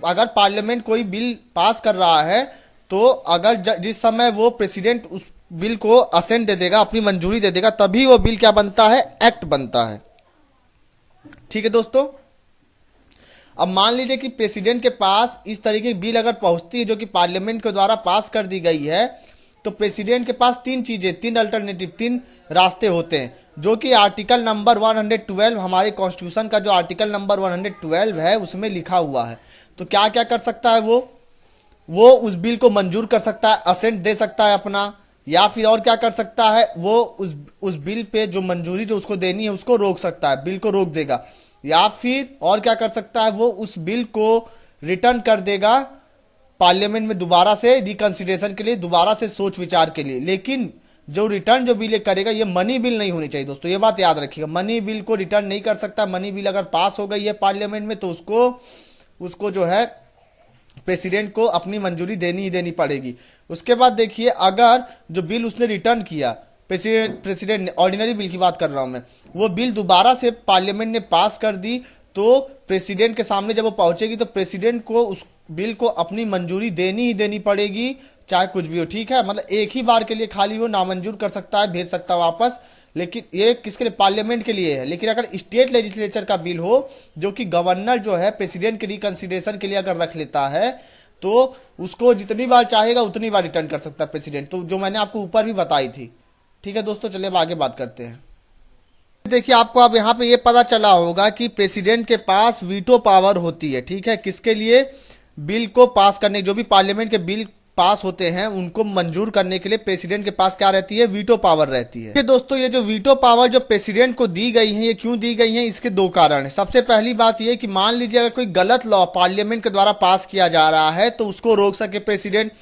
अगर पार्लियामेंट कोई बिल पास कर रहा है तो अगर जिस समय वो प्रेसिडेंट उस बिल को असेंट दे देगा, अपनी मंजूरी दे देगा, तभी वो बिल क्या बनता है, एक्ट बनता है, ठीक है दोस्तों। अब मान लीजिए कि प्रेसिडेंट के पास इस तरीके की बिल अगर पहुंचती है जो कि पार्लियामेंट के द्वारा पास कर दी गई है तो प्रेसिडेंट के पास 3 चीजें, 3 अल्टरनेटिव, 3 रास्ते होते हैं जो कि आर्टिकल नंबर 112 हमारे कॉन्स्टिट्यूशन का जो आर्टिकल नंबर 112 है उसमें लिखा हुआ है। तो क्या क्या कर सकता है वो उस बिल को मंजूर कर सकता है, असेंट दे सकता है अपना, या फिर और क्या कर सकता है, वो उस बिल पे जो मंजूरी जो उसको देनी है उसको रोक सकता है, बिल को रोक देगा। या फिर और क्या कर सकता है, वो उस बिल को रिटर्न कर देगा पार्लियामेंट में दोबारा से रिकंसिडरेशन के लिए, दोबारा से सोच विचार के लिए। लेकिन जो रिटर्न जो बिल करेगा ये मनी बिल नहीं होनी चाहिए दोस्तों, ये बात याद रखिएगा। मनी बिल को रिटर्न नहीं कर सकता। मनी बिल अगर पास हो गई है पार्लियामेंट में तो उसको जो है प्रेसिडेंट को अपनी मंजूरी देनी ही देनी पड़ेगी। उसके बाद देखिए, अगर जो बिल उसने रिटर्न किया, प्रेसिडेंट ने, ऑर्डिनरी बिल की बात कर रहा हूं मैं, वो बिल दोबारा से पार्लियामेंट ने पास कर दी, तो प्रेसिडेंट के सामने जब वो पहुंचेगी तो प्रेसिडेंट को उस बिल को अपनी मंजूरी देनी ही देनी पड़ेगी, चाहे कुछ भी हो। ठीक है, मतलब एक ही बार के लिए खाली वो नामंजूर कर सकता है, भेज सकता है वापस, लेकिन ये किसके लिए, पार्लियामेंट के लिए है। लेकिन अगर स्टेट लेजिस्लेचर का बिल हो, जो कि गवर्नर जो है प्रेसिडेंट के रिकंसिडरेशन के लिए अगर रख लेता है, तो उसको जितनी बार चाहेगा उतनी बार रिटर्न कर सकता है प्रेसिडेंट, तो जो मैंने आपको ऊपर भी बताई थी। ठीक है दोस्तों, चलिए अब आगे बात करते हैं। देखिए, आपको अब यहाँ पे ये पता चला होगा कि प्रेसिडेंट के पास वीटो पावर होती है। ठीक है, किसके लिए, बिल को पास करने, जो भी पार्लियामेंट के बिल पास होते हैं उनको मंजूर करने के लिए प्रेसिडेंट के पास क्या रहती है, वीटो पावर रहती है। दोस्तों, ये जो वीटो पावर जो प्रेसिडेंट को दी गई है, ये क्यों दी गई है, इसके दो कारण है। सबसे पहली बात ये कि मान लीजिए अगर कोई गलत लॉ पार्लियामेंट के द्वारा पास किया जा रहा है तो उसको रोक सके प्रेसिडेंट।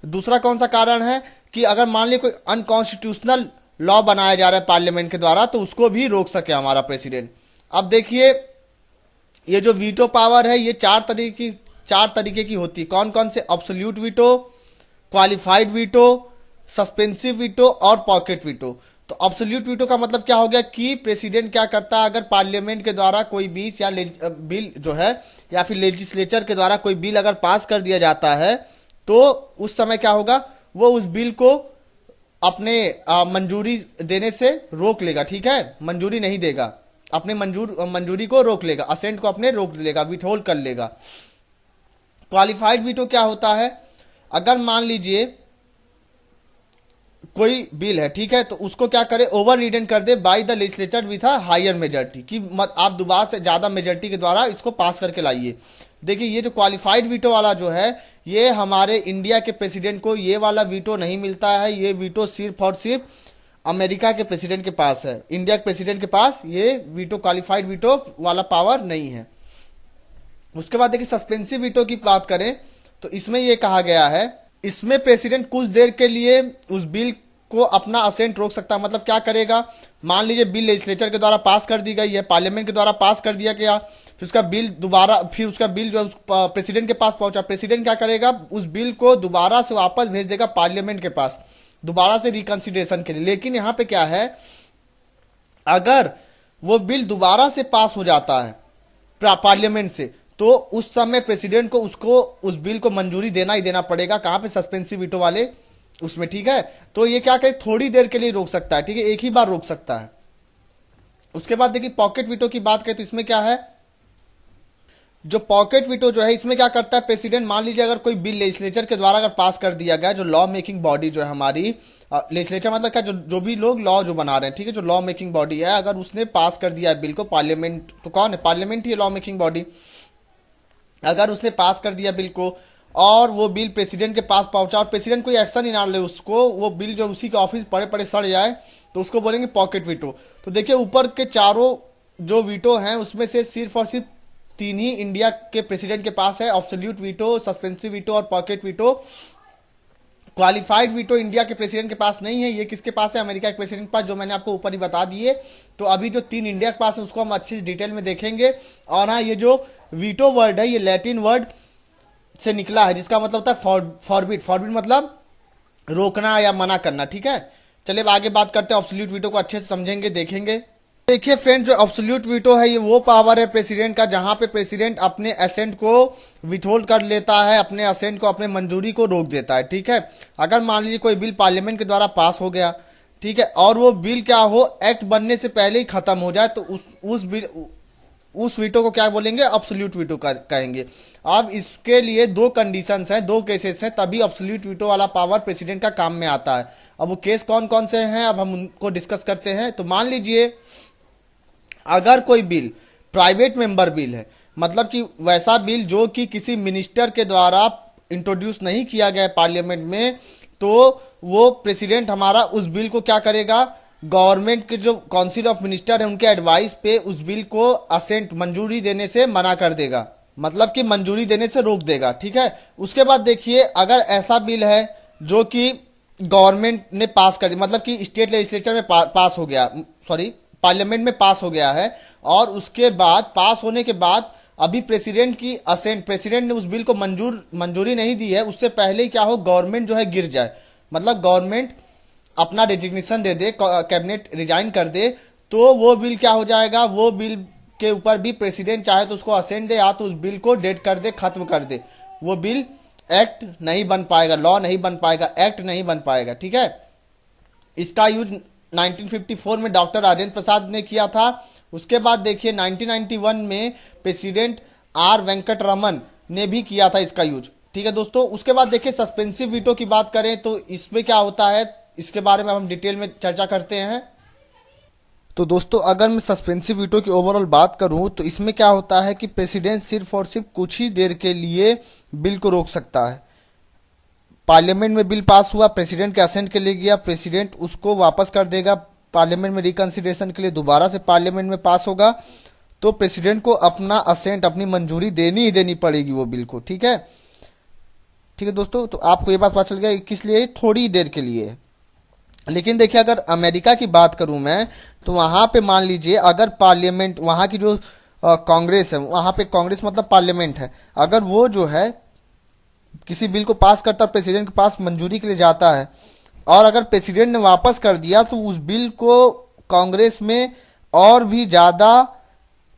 दूसरा कौन सा कारण है कि अगर मान लीजिए कोई अनकॉन्स्टिट्यूशनल लॉ बनाया जा रहा है पार्लियामेंट के द्वारा तो उसको भी रोक सके हमारा प्रेसिडेंट। अब देखिए, ये जो वीटो पावर है ये चार तरीके की होती है। कौन कौन से, absolute veto, qualified veto, suspensive veto और पॉकेट वीटो। तो एब्सोल्यूट वीटो का मतलब क्या हो गया कि प्रेसिडेंट क्या करता है, अगर पार्लियामेंट के द्वारा कोई बिल जो है या फिर लेजिस्लेचर के द्वारा कोई बिल अगर पास कर दिया जाता है तो उस समय क्या होगा, वो उस बिल को अपने मंजूरी देने से रोक लेगा। ठीक है, मंजूरी नहीं देगा, अपने मंजूरी को रोक लेगा, असेंट को अपने रोक लेगा, विथहोल्ड कर लेगा। क्वालिफाइड वीटो क्या होता है, अगर मान लीजिए कोई बिल है, ठीक है, तो उसको क्या करे, ओवर रीडन कर दे by the legislature with a higher majority, कि आप दोबारा से ज्यादा मेजॉरिटी के द्वारा इसको पास करके लाइए। देखिए, ये जो क्वालिफाइड वीटो वाला जो है, ये हमारे इंडिया के प्रेसिडेंट को ये वाला वीटो नहीं मिलता है। ये वीटो सिर्फ और सिर्फ अमेरिका के प्रेसिडेंट के पास है। इंडिया के प्रेसिडेंट के पास ये वीटो, क्वालिफाइड वीटो वाला पावर नहीं है। उसके बाद देखिए, सस्पेंसिव वीटो की बात करें तो इसमें यह कहा गया है, इसमें प्रेसिडेंट कुछ देर के लिए उस बिल को अपना असेंट रोक सकता है। मतलब क्या करेगा, मान लीजिए बिल लेजिस्लेचर के द्वारा पास कर दी गई है, पार्लियामेंट के द्वारा पास कर दिया गया, फिर उसका बिल जो प्रेसिडेंट के पास पहुंचा, प्रेसिडेंट क्या करेगा, उस बिल को दोबारा से वापस भेज देगा पार्लियामेंट के पास, दोबारा से रिकंसिडरेशन के लिए। लेकिन यहां पे क्या है, अगर वो बिल दोबारा से पास हो जाता है पार्लियामेंट से, तो उस समय प्रेसिडेंट को उस बिल को मंजूरी देना ही देना पड़ेगा। कहां पे, सस्पेंसिव वीटो वाले उसमें। ठीक है, तो ये क्या करे, थोड़ी देर के लिए रोक सकता है। ठीक है, एक ही बार रोक सकता है। उसके बाद देखिए, पॉकेट वीटो की बात करें तो इसमें क्या है, जो पॉकेट वीटो जो है, इसमें क्या करता है प्रेसिडेंट, मान लीजिए अगर कोई बिल लेजिस्लेचर के द्वारा अगर पास कर दिया गया, जो लॉ मेकिंग बॉडी जो है हमारी, लेजिस्लेचर मतलब क्या, जो भी लोग लॉ जो बना रहे हैं, ठीक है, जो लॉ मेकिंग बॉडी है, अगर उसने पास कर दिया है बिल को, पार्लियामेंट तो कौन है, पार्लियामेंट ही है लॉ मेकिंग बॉडी। अगर उसने पास कर दिया बिल को और वो बिल प्रेसिडेंट के पास पहुंचा और प्रेसिडेंट कोई एक्शन ही ना ले उसको, वो बिल जो उसी के ऑफिस पड़े पड़े सड़ जाए, तो उसको बोलेंगे पॉकेट वीटो। तो देखिए, ऊपर के चारों जो वीटो हैं उसमें से सिर्फ और सिर्फ 3 ही इंडिया के प्रेसिडेंट के पास है, एब्सोल्यूट वीटो, सस्पेंसिव वीटो और pocket veto. Qualified veto India के प्रेसिडेंट के पास नहीं है। ये किसके पास है, अमेरिका के प्रेसिडेंट के पास, जो मैंने आपको ऊपर ही बता दिए। तो अभी जो 3 इंडिया के पास है उसको हम अच्छी डिटेल में देखेंगे। और हाँ, ये जो वीटो वर्ड है ये लैटिन वर्ड से निकला है, जिसका मतलब होता है फॉरबिड मतलब रोकना या मना करना। ठीक है, चलिए अब आगे बात करते हैं, एब्सोल्यूट वीटो को अच्छे से समझेंगे, देखेंगे। देखिए फ्रेंड, जो एब्सोल्यूट वीटो है ये वो पावर है प्रेसिडेंट का, जहां पे प्रेसिडेंट अपने असेंट को विथहोल्ड कर लेता है, अपने असेंट को, अपने मंजूरी को रोक देता है। ठीक है, अगर मान लीजिए कोई बिल पार्लियामेंट के द्वारा पास हो गया, ठीक है, और वो बिल क्या हो, एक्ट बनने से पहले ही खत्म हो जाए, तो उस वीटो को क्या बोलेंगे, एब्सोल्यूट वीटो कहेंगे। अब इसके लिए 2 कंडीशंस हैं, 2 केसेस हैं, तभी एब्सोल्यूट वीटो वाला पावर प्रेसिडेंट का काम में आता है। अब वो केस कौन कौन से हैं, अब हम उनको डिस्कस करते हैं। तो मान लीजिए अगर कोई बिल प्राइवेट मेंबर बिल है, मतलब कि वैसा बिल जो कि किसी मिनिस्टर के द्वारा इंट्रोड्यूस नहीं किया गया पार्लियामेंट में, तो वो प्रेसिडेंट हमारा उस बिल को क्या करेगा, गवर्नमेंट के जो काउंसिल ऑफ मिनिस्टर है उनके एडवाइस पे उस बिल को असेंट मंजूरी देने से मना कर देगा, मतलब कि मंजूरी देने से रोक देगा। ठीक है, उसके बाद देखिए अगर ऐसा बिल है जो कि गवर्नमेंट ने पास कर दिया, मतलब कि स्टेट लेजिस्लेचर में पास हो गया, सॉरी पार्लियामेंट में पास हो गया है, और उसके बाद पास होने के बाद अभी प्रेसिडेंट की असेंट, प्रेसिडेंट ने उस बिल को मंजूरी नहीं दी है, उससे पहले ही क्या हो, गवर्नमेंट जो है गिर जाए, मतलब गवर्नमेंट अपना रेजिग्नेशन दे दे, कैबिनेट रिजाइन कर दे, तो वो बिल क्या हो जाएगा, वो बिल के ऊपर भी प्रेसिडेंट चाहे तो उसको असेंट दे या तो उस बिल को डेड कर दे, खत्म कर दे, वो बिल एक्ट नहीं बन पाएगा, लॉ नहीं बन पाएगा, एक्ट नहीं बन पाएगा। ठीक है, इसका यूज 1954 में डॉक्टर राजेंद्र प्रसाद ने किया था। उसके बाद देखिए 1991 में प्रेसिडेंट आर वेंकट रमन ने भी किया था इसका यूज। ठीक है दोस्तों, उसके बाद देखिए सस्पेंसिव वीटो की बात करें तो इसमें क्या होता है, इसके बारे में हम डिटेल में चर्चा करते हैं। तो दोस्तों अगर मैं सस्पेंसिव वीटो की ओवरऑल बात करूं तो इसमें क्या होता है कि प्रेसिडेंट सिर्फ और सिर्फ कुछ ही देर के लिए बिल को रोक सकता है। पार्लियामेंट में बिल पास हुआ, प्रेसिडेंट के असेंट के लिए गया, प्रेसिडेंट उसको वापस कर देगा, पार्लियामेंट में रिकंसिडरेशन के लिए दोबारा से पार्लियामेंट में पास होगा, तो प्रेसिडेंट को अपना असेंट, अपनी मंजूरी देनी ही देनी पड़ेगी वो बिल को। ठीक है, ठीक है दोस्तों, तो आपको ये बात पता चल गया किस लिए, थोड़ी देर के लिए। लेकिन देखिए अगर अमेरिका की बात करूं मैं तो वहां पे मान लीजिए अगर पार्लियामेंट, वहां की जो कांग्रेस है, वहां पे कांग्रेस मतलब पार्लियामेंट है, अगर वो जो है किसी बिल को पास करता, प्रेसिडेंट के पास मंजूरी के लिए जाता है, और अगर प्रेसिडेंट ने वापस कर दिया तो उस बिल को कांग्रेस में और भी ज़्यादा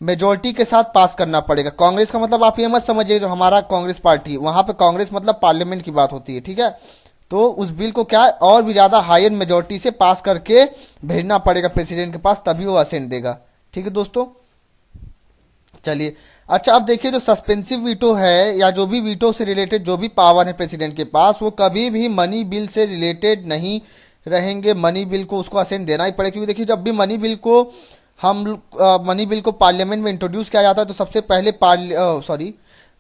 मेजोरिटी के साथ पास करना पड़ेगा। कांग्रेस का मतलब आप ये मत समझिए जो हमारा कांग्रेस पार्टी, वहाँ पे कांग्रेस मतलब पार्लियामेंट की बात होती है। ठीक है, तो उस बिल को क्या और भी ज़्यादा हायर मेजोरिटी से पास करके भेजना पड़ेगा प्रेसिडेंट के पास, तभी वो असेंट देगा। ठीक है दोस्तों, चलिए अच्छा अब देखिए जो सस्पेंसिव वीटो है या जो भी वीटो से रिलेटेड जो भी पावर है प्रेसिडेंट के पास, वो कभी भी मनी बिल से रिलेटेड नहीं रहेंगे। मनी बिल को उसको असेंट देना ही पड़ेगा, क्योंकि देखिए जब भी मनी बिल को मनी बिल को पार्लियामेंट में इंट्रोड्यूस किया जाता है तो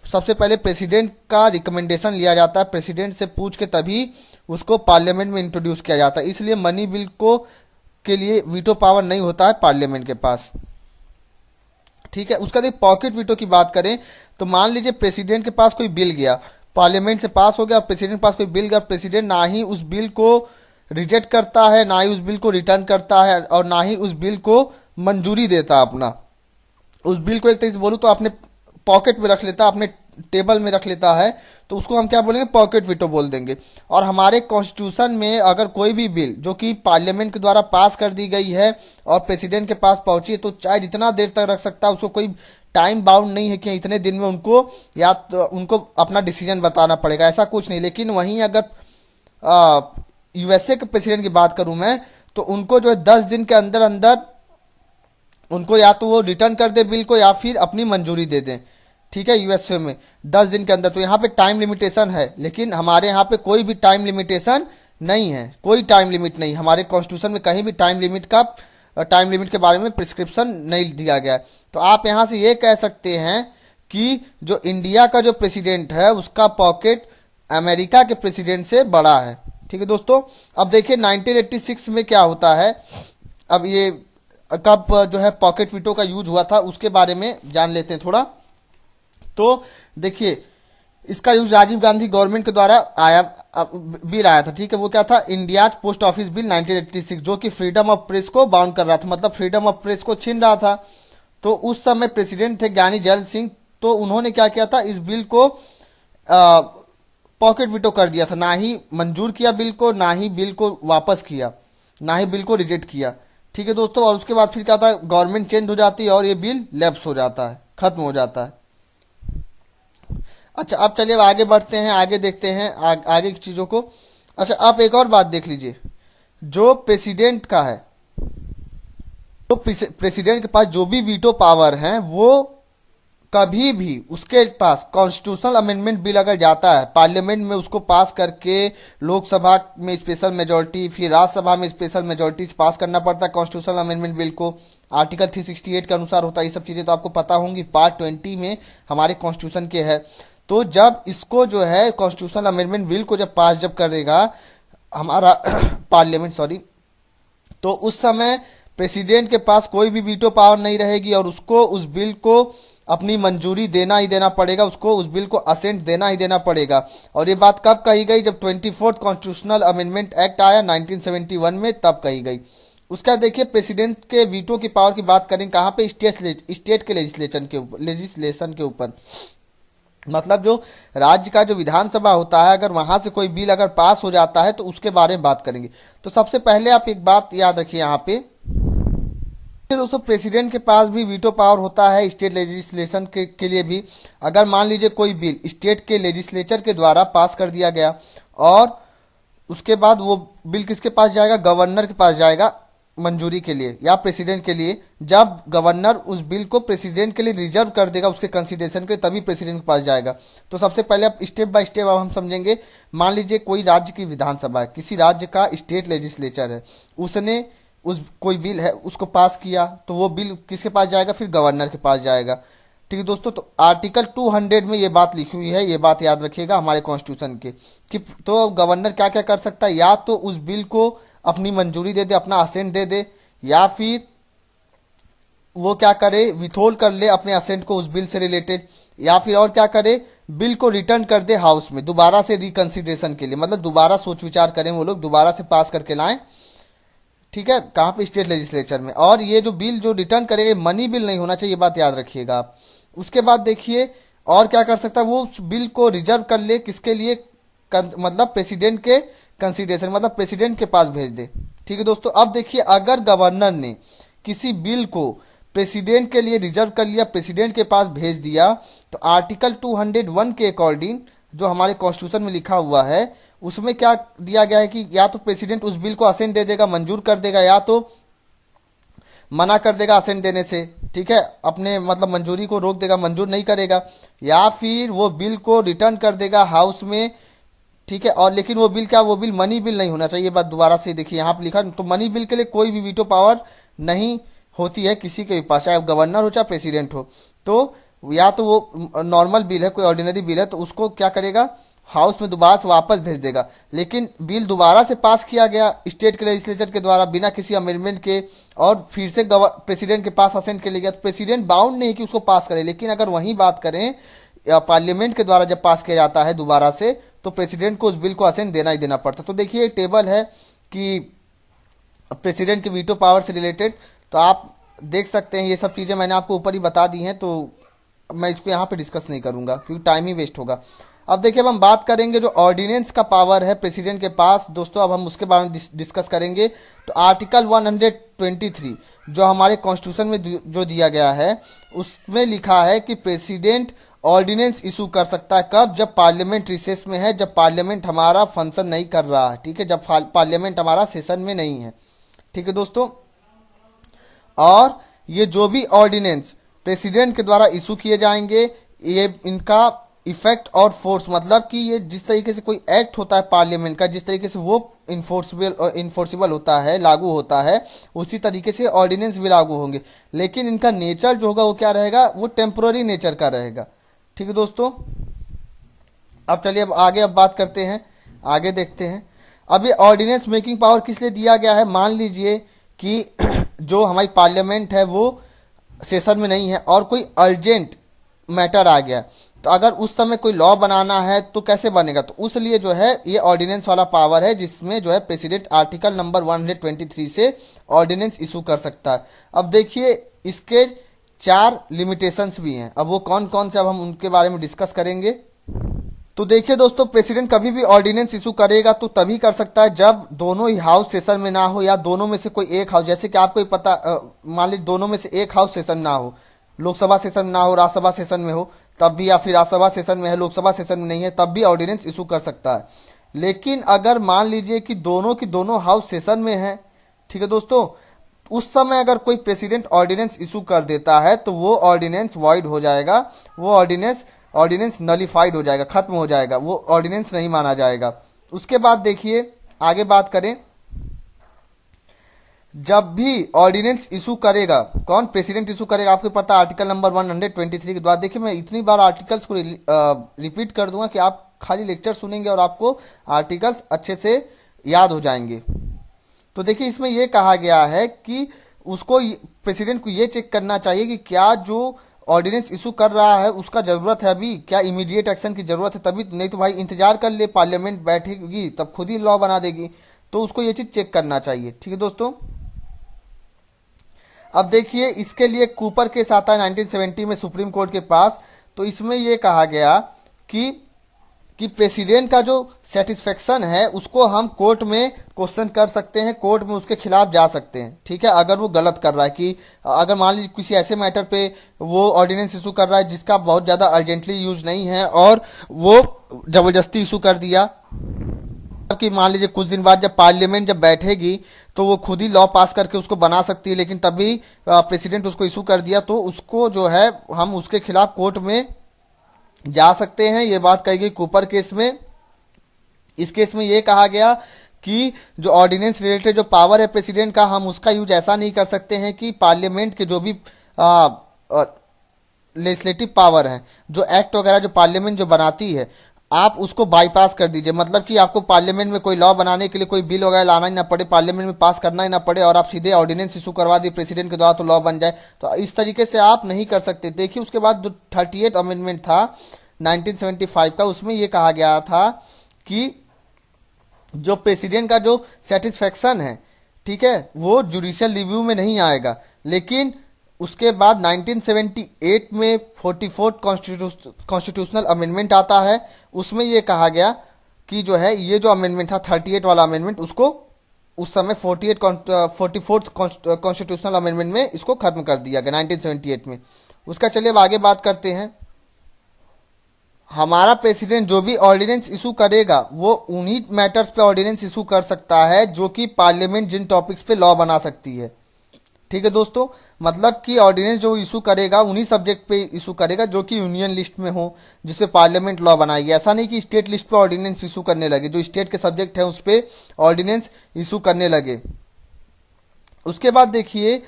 सबसे पहले प्रेसिडेंट का रिकमेंडेशन लिया जाता है, प्रेसिडेंट से पूछ के तभी उसको पार्लियामेंट में इंट्रोड्यूस किया जाता है। इसलिए मनी बिल को के लिए वीटो पावर नहीं होता है पार्लियामेंट के पास। ठीक है, उसका देखिए पॉकेट वीटो की बात करें तो मान लीजिए प्रेसिडेंट के पास कोई बिल गया, पार्लियामेंट से पास हो गया, प्रेसिडेंट के पास कोई बिल गया, प्रेसिडेंट ना ही उस बिल को रिजेक्ट करता है, ना ही उस बिल को रिटर्न करता है, और ना ही उस बिल को मंजूरी देता अपना। उस बिल को एक तरीके से बोलूँ तो अपने पॉकेट में रख लेता, अपने टेबल में रख लेता है, तो उसको हम क्या बोलेंगे, पॉकेट वीटो बोल देंगे। और हमारे कॉन्स्टिट्यूशन में अगर कोई भी बिल जो कि पार्लियामेंट के द्वारा पास कर दी गई है और प्रेसिडेंट के पास पहुंची है, तो चाहे जितना देर तक रख सकता है, उसको कोई टाइम बाउंड नहीं है कि इतने दिन में उनको या तो उनको अपना डिसीजन बताना पड़ेगा, ऐसा कुछ नहीं। लेकिन वहीं अगर यूएसए के प्रेसिडेंट की बात करूं मैं, तो उनको जो है 10 दिन के अंदर अंदर उनको या तो वो रिटर्न कर दे बिल को या फिर अपनी मंजूरी दे दें। ठीक है, यूएसए में 10 दिन के अंदर, तो यहाँ पे टाइम लिमिटेशन है, लेकिन हमारे यहाँ पे कोई भी टाइम लिमिटेशन नहीं है, कोई टाइम लिमिट नहीं। हमारे कॉन्स्टिट्यूशन में कहीं भी टाइम लिमिट के बारे में प्रिस्क्रिप्शन नहीं दिया गया है। तो आप यहाँ से ये कह सकते हैं कि जो इंडिया का जो प्रेसिडेंट है उसका पॉकेट अमेरिका के प्रेसिडेंट से बड़ा है। ठीक है दोस्तों, अब देखिए 1986 में क्या होता है, अब ये कब जो है पॉकेट वीटो का यूज हुआ था उसके बारे में जान लेते हैं थोड़ा। तो देखिए इसका यूज राजीव गांधी गवर्नमेंट के द्वारा बिल आया था। ठीक है, वो क्या था, इंडिया पोस्ट ऑफिस बिल 1986, जो कि फ्रीडम ऑफ प्रेस को बाउंड कर रहा था, मतलब फ्रीडम ऑफ प्रेस को छीन रहा था। तो उस समय प्रेसिडेंट थे ज्ञानी जैल सिंह, तो उन्होंने क्या किया था, इस बिल को पॉकेट वीटो कर दिया था, ना ही मंजूर किया बिल को, ना ही बिल को वापस किया, ना ही बिल को रिजेक्ट किया। ठीक है दोस्तों, और उसके बाद फिर क्या था, गवर्नमेंट चेंज हो जाती है और ये बिल लैप्स हो जाता है, खत्म हो जाता है। अच्छा अब चलिए आगे बढ़ते हैं, आगे देखते हैं आगे की चीज़ों को। अच्छा आप एक और बात देख लीजिए, जो प्रेसिडेंट का है, तो प्रेसिडेंट के पास जो भी वीटो पावर है, वो कभी भी उसके पास कॉन्स्टिट्यूशनल अमेंडमेंट बिल अगर जाता है पार्लियामेंट में, उसको पास करके लोकसभा में स्पेशल मेजॉरिटी, फिर राज्यसभा में स्पेशल मेजॉरिटी से पास करना पड़ता है कॉन्स्टिट्यूशनल अमेंडमेंट बिल को। आर्टिकल 368 के अनुसार होता है, ये सब चीज़ें तो आपको पता होंगी, पार्ट 20 में हमारे कॉन्स्टिट्यूशन के है। तो जब इसको जो है कॉन्स्टिट्यूशनल अमेंडमेंट बिल को जब पास करेगा हमारा पार्लियामेंट, सॉरी, तो उस समय प्रेसिडेंट के पास कोई भी वीटो पावर नहीं रहेगी और उसको उस बिल को अपनी मंजूरी देना ही देना पड़ेगा, उसको उस बिल को असेंट देना ही देना पड़ेगा। और ये बात कब कही गई? जब 24th कॉन्स्टिट्यूशनल अमेंडमेंट एक्ट आया 1971 में, तब कही गई। उसका देखिए प्रेसिडेंट के वीटो की पावर की बात करें कहाँ पे? स्टेट के लेजिस्लेशन के ऊपर। मतलब जो राज्य का जो विधानसभा होता है, अगर वहां से कोई बिल अगर पास हो जाता है तो उसके बारे में बात करेंगे। तो सबसे पहले आप एक बात याद रखिए यहाँ पे, दोस्तों प्रेसिडेंट के पास भी वीटो पावर होता है स्टेट लेजिस्लेशन के लिए भी। अगर मान लीजिए कोई बिल स्टेट के लेजिस्लेचर के द्वारा पास कर दिया गया और उसके बाद वो बिल किसके पास जाएगा? गवर्नर के पास जाएगा मंजूरी के लिए या प्रेसिडेंट के लिए। जब गवर्नर उस बिल को प्रेसिडेंट के लिए रिजर्व कर देगा उसके कंसिडरेशन के, तभी प्रेसिडेंट के पास जाएगा। तो सबसे पहले अब स्टेप बाय स्टेप अब हम समझेंगे। मान लीजिए कोई राज्य की विधानसभा है, किसी राज्य का स्टेट लेजिस्लेचर है, उसने उस कोई बिल है उसको पास किया, तो वो बिल किसके पास जाएगा? फिर गवर्नर के पास जाएगा। ठीक है दोस्तों, तो आर्टिकल 200 में ये बात लिखी हुई है, ये बात याद रखिएगा हमारे कॉन्स्टिट्यूशन के, कि तो गवर्नर क्या क्या कर सकता है? या तो उस बिल को अपनी मंजूरी दे दे, अपना असेंट दे दे, या फिर वो क्या करे? विथहोल्ड कर ले अपने असेंट को उस बिल से रिलेटेड, या फिर और क्या करे? बिल को रिटर्न कर दे हाउस में दोबारा से रिकंसिडरेशन के लिए, मतलब दोबारा सोच विचार करें वो लोग, दोबारा से पास करके लाएं। ठीक है, कहाँ पे? स्टेट लेजिस्लेचर में। और ये जो बिल जो रिटर्न करेगा मनी बिल नहीं होना चाहिए, ये बात याद रखिएगा आप। उसके बाद देखिए और क्या कर सकता है? वो उस बिल को रिजर्व कर ले, किसके लिए? मतलब प्रेसिडेंट के कंसिडरेशन, मतलब प्रेसिडेंट के पास भेज दे। ठीक है दोस्तों, अब देखिए अगर गवर्नर ने किसी बिल को प्रेसिडेंट के लिए रिजर्व कर लिया, प्रेसिडेंट के पास भेज दिया, तो आर्टिकल 201 के अकॉर्डिंग जो हमारे कॉन्स्टिट्यूशन में लिखा हुआ है उसमें क्या दिया गया है कि या तो प्रेसिडेंट उस बिल को असेंट दे देगा, मंजूर कर देगा, या तो मना कर देगा असेंट देने से। ठीक है, अपने मतलब मंजूरी को रोक देगा, मंजूर नहीं करेगा, या फिर वो बिल को रिटर्न कर देगा हाउस में। ठीक है, और लेकिन वो बिल क्या? वो बिल मनी बिल नहीं होना चाहिए। ये बात दोबारा से देखिए यहाँ पे लिखा, तो मनी बिल के लिए कोई भी वीटो पावर नहीं होती है किसी के भी पास, चाहे गवर्नर हो चाहे प्रेसिडेंट हो। तो या तो वो नॉर्मल बिल है, कोई ऑर्डिनरी बिल है, तो उसको क्या करेगा? हाउस में दोबारा से वापस भेज देगा। लेकिन बिल दोबारा से पास किया गया स्टेट के लेजिस्लेचर के द्वारा बिना किसी अमेंडमेंट के, और फिर से प्रेसिडेंट के पास असेंट के लिए गया, तो प्रेसिडेंट बाउंड नहीं कि उसको पास करे। लेकिन अगर वहीं बात करें पार्लियामेंट के द्वारा जब पास किया जाता है दोबारा से, तो प्रेसिडेंट को उस बिल को असेंट देना ही देना पड़ता। तो देखिए एक टेबल है कि प्रेसिडेंट के वीटो पावर से रिलेटेड, तो आप देख सकते हैं। ये सब चीज़ें मैंने आपको ऊपर ही बता दी हैं, तो मैं इसको यहाँ पे डिस्कस नहीं करूँगा क्योंकि टाइम ही वेस्ट होगा। अब देखिए अब हम बात करेंगे जो ऑर्डिनेंस का पावर है प्रेसिडेंट के पास दोस्तों, अब हम उसके बारे में डिस्कस करेंगे। तो आर्टिकल 123 जो हमारे कॉन्स्टिट्यूशन में जो दिया गया है उसमें लिखा है कि प्रेसिडेंट ऑर्डिनेंस इशू कर सकता है कब? जब पार्लियामेंट रिसेस में है, जब पार्लियामेंट हमारा फंक्शन नहीं कर रहा है। ठीक है, जब पार्लियामेंट हमारा सेशन में नहीं है। ठीक है दोस्तों, और ये जो भी ऑर्डिनेंस प्रेसिडेंट के द्वारा इशू किए जाएंगे, ये इनका इफेक्ट और फोर्स, मतलब कि ये जिस तरीके से कोई एक्ट होता है पार्लियामेंट का, जिस तरीके से वो इन्फोर्सिबल होता है, लागू होता है, उसी तरीके से ऑर्डिनेंस भी लागू होंगे। लेकिन इनका नेचर जो होगा वो क्या रहेगा? वो टेम्पोररी नेचर का रहेगा। ठीक है दोस्तों, अब चलिए अब आगे अब बात करते हैं, आगे देखते हैं। अब ये ऑर्डिनेंस मेकिंग पावर किस लिए दिया गया है? मान लीजिए कि जो हमारी पार्लियामेंट है वो सेशन में नहीं है और कोई अर्जेंट मैटर आ गया, तो अगर उस समय कोई लॉ बनाना है तो कैसे बनेगा? तो उस लिए जो है ये ऑर्डिनेंस वाला पावर है, जिसमें जो है प्रेसिडेंट आर्टिकल नंबर 123 से ऑर्डिनेंस इशू कर सकता है। अब देखिए इसके 4 लिमिटेशंस भी हैं। अब वो कौन कौन से, अब हम उनके बारे में डिस्कस करेंगे। तो देखिए दोस्तों, प्रेसिडेंट कभी भी ऑर्डिनेंस इशू करेगा तो तभी कर सकता है जब दोनों ही हाउस सेशन में ना हो, या दोनों में से कोई एक हाउस, जैसे कि आपको पता मान लीजिए दोनों में से एक हाउस सेशन ना हो, लोकसभा सेशन ना हो, राज्यसभा सेशन में हो तब भी, या फिर राज्यसभा सेशन में है लोकसभा सेशन में नहीं है तब भी ऑर्डिनेंस इशू कर सकता है। लेकिन अगर मान लीजिए कि दोनों की दोनों हाउस सेशन में है, ठीक है दोस्तों, उस समय अगर कोई प्रेसिडेंट ऑर्डिनेंस इशू कर देता है तो वो ऑर्डिनेंस वॉइड हो जाएगा, वो ऑर्डिनेंस नलिफाइड हो जाएगा, खत्म हो जाएगा, वो ऑर्डिनेंस नहीं माना जाएगा। उसके बाद देखिए आगे बात करें, जब भी ऑर्डिनेंस इशू करेगा कौन? प्रेसिडेंट इशू करेगा। आपको पता है आर्टिकल नंबर 123 के द्वारा। देखिए मैं इतनी बार आर्टिकल्स को रिपीट कर दूंगा कि आप खाली लेक्चर सुनेंगे और आपको आर्टिकल्स अच्छे से याद हो जाएंगे। तो देखिए इसमें यह कहा गया है कि उसको प्रेसिडेंट को ये चेक करना चाहिए कि क्या जो ऑर्डिनेंस इशू कर रहा है उसका ज़रूरत है, अभी क्या इमीडिएट एक्शन की ज़रूरत है, तभी नहीं तो भाई इंतजार कर ले, पार्लियामेंट बैठेगी तब खुद ही लॉ बना देगी। तो उसको ये चीज़ चेक करना चाहिए। ठीक है दोस्तों, अब देखिए इसके लिए कूपर केस आता है 1970 में सुप्रीम कोर्ट के पास। तो इसमें यह कहा गया कि प्रेसिडेंट का जो सेटिस्फेक्शन है उसको हम कोर्ट में क्वेश्चन कर सकते हैं, कोर्ट में उसके खिलाफ जा सकते हैं। ठीक है, अगर वो गलत कर रहा है, कि अगर मान लीजिए किसी ऐसे मैटर पे वो ऑर्डिनेंस इशू कर रहा है जिसका बहुत ज़्यादा अर्जेंटली यूज नहीं है और वो ज़बरदस्ती इशू कर दिया, कि मान लीजिए कुछ दिन बाद जब पार्लियामेंट जब बैठेगी तो वो खुद ही लॉ पास करके उसको बना सकती है, लेकिन तभी प्रेसिडेंट उसको इशू कर दिया, तो उसको जो है हम उसके खिलाफ कोर्ट में जा सकते हैं। ये बात कही गई कूपर केस में। इस केस में ये कहा गया कि जो ऑर्डिनेंस रिलेटेड जो पावर है प्रेसिडेंट का, हम उसका यूज ऐसा नहीं कर सकते हैं कि पार्लियामेंट के जो भी लेजिस्लेटिव पावर है, जो एक्ट वगैरह जो पार्लियामेंट जो बनाती है, आप उसको बाईपास कर दीजिए। मतलब कि आपको पार्लियामेंट में कोई लॉ बनाने के लिए कोई बिल वगैरह लाना ही ना पड़े, पार्लियामेंट में पास करना ही ना पड़े, और आप सीधे ऑर्डिनेंस इशू करवा दिए प्रेसिडेंट के द्वारा तो लॉ बन जाए। तो इस तरीके से आप नहीं कर सकते। देखिए उसके बाद जो 38 अमेंडमेंट था 1975 का, उसमें यह कहा गया था कि जो प्रेसिडेंट का जो सेटिस्फेक्शन है, ठीक है, वो जुडिशियल रिव्यू में नहीं आएगा। लेकिन उसके बाद 1978 में 44th कॉन्स्टिट्यूशनल अमेंडमेंट आता है। उसमें ये कहा गया कि जो है ये जो अमेंडमेंट था 38 वाला अमेंडमेंट, उसको उस समय 44th कॉन्स्टिट्यूशनल अमेंडमेंट में इसको खत्म कर दिया गया 1978 में। उसका चलिए अब आगे बात करते हैं। हमारा प्रेसिडेंट जो भी ऑर्डिनेंस इशू करेगा वो उन्हीं मैटर्स पे ऑर्डिनेंस इशू कर सकता है जो कि पार्लियामेंट जिन टॉपिक्स पे लॉ बना सकती है। ठीक है दोस्तों, मतलब कि ऑर्डिनेंस जो इशू करेगा उन्हीं सब्जेक्ट पे इशू करेगा जो कि यूनियन लिस्ट में हो, जिससे पार्लियामेंट लॉ बनाएगी। ऐसा नहीं कि स्टेट लिस्ट पे ऑर्डिनेंस इशू करने लगे, जो स्टेट के सब्जेक्ट है उस पर ऑर्डिनेंस इशू करने लगे। उसके बाद देखिए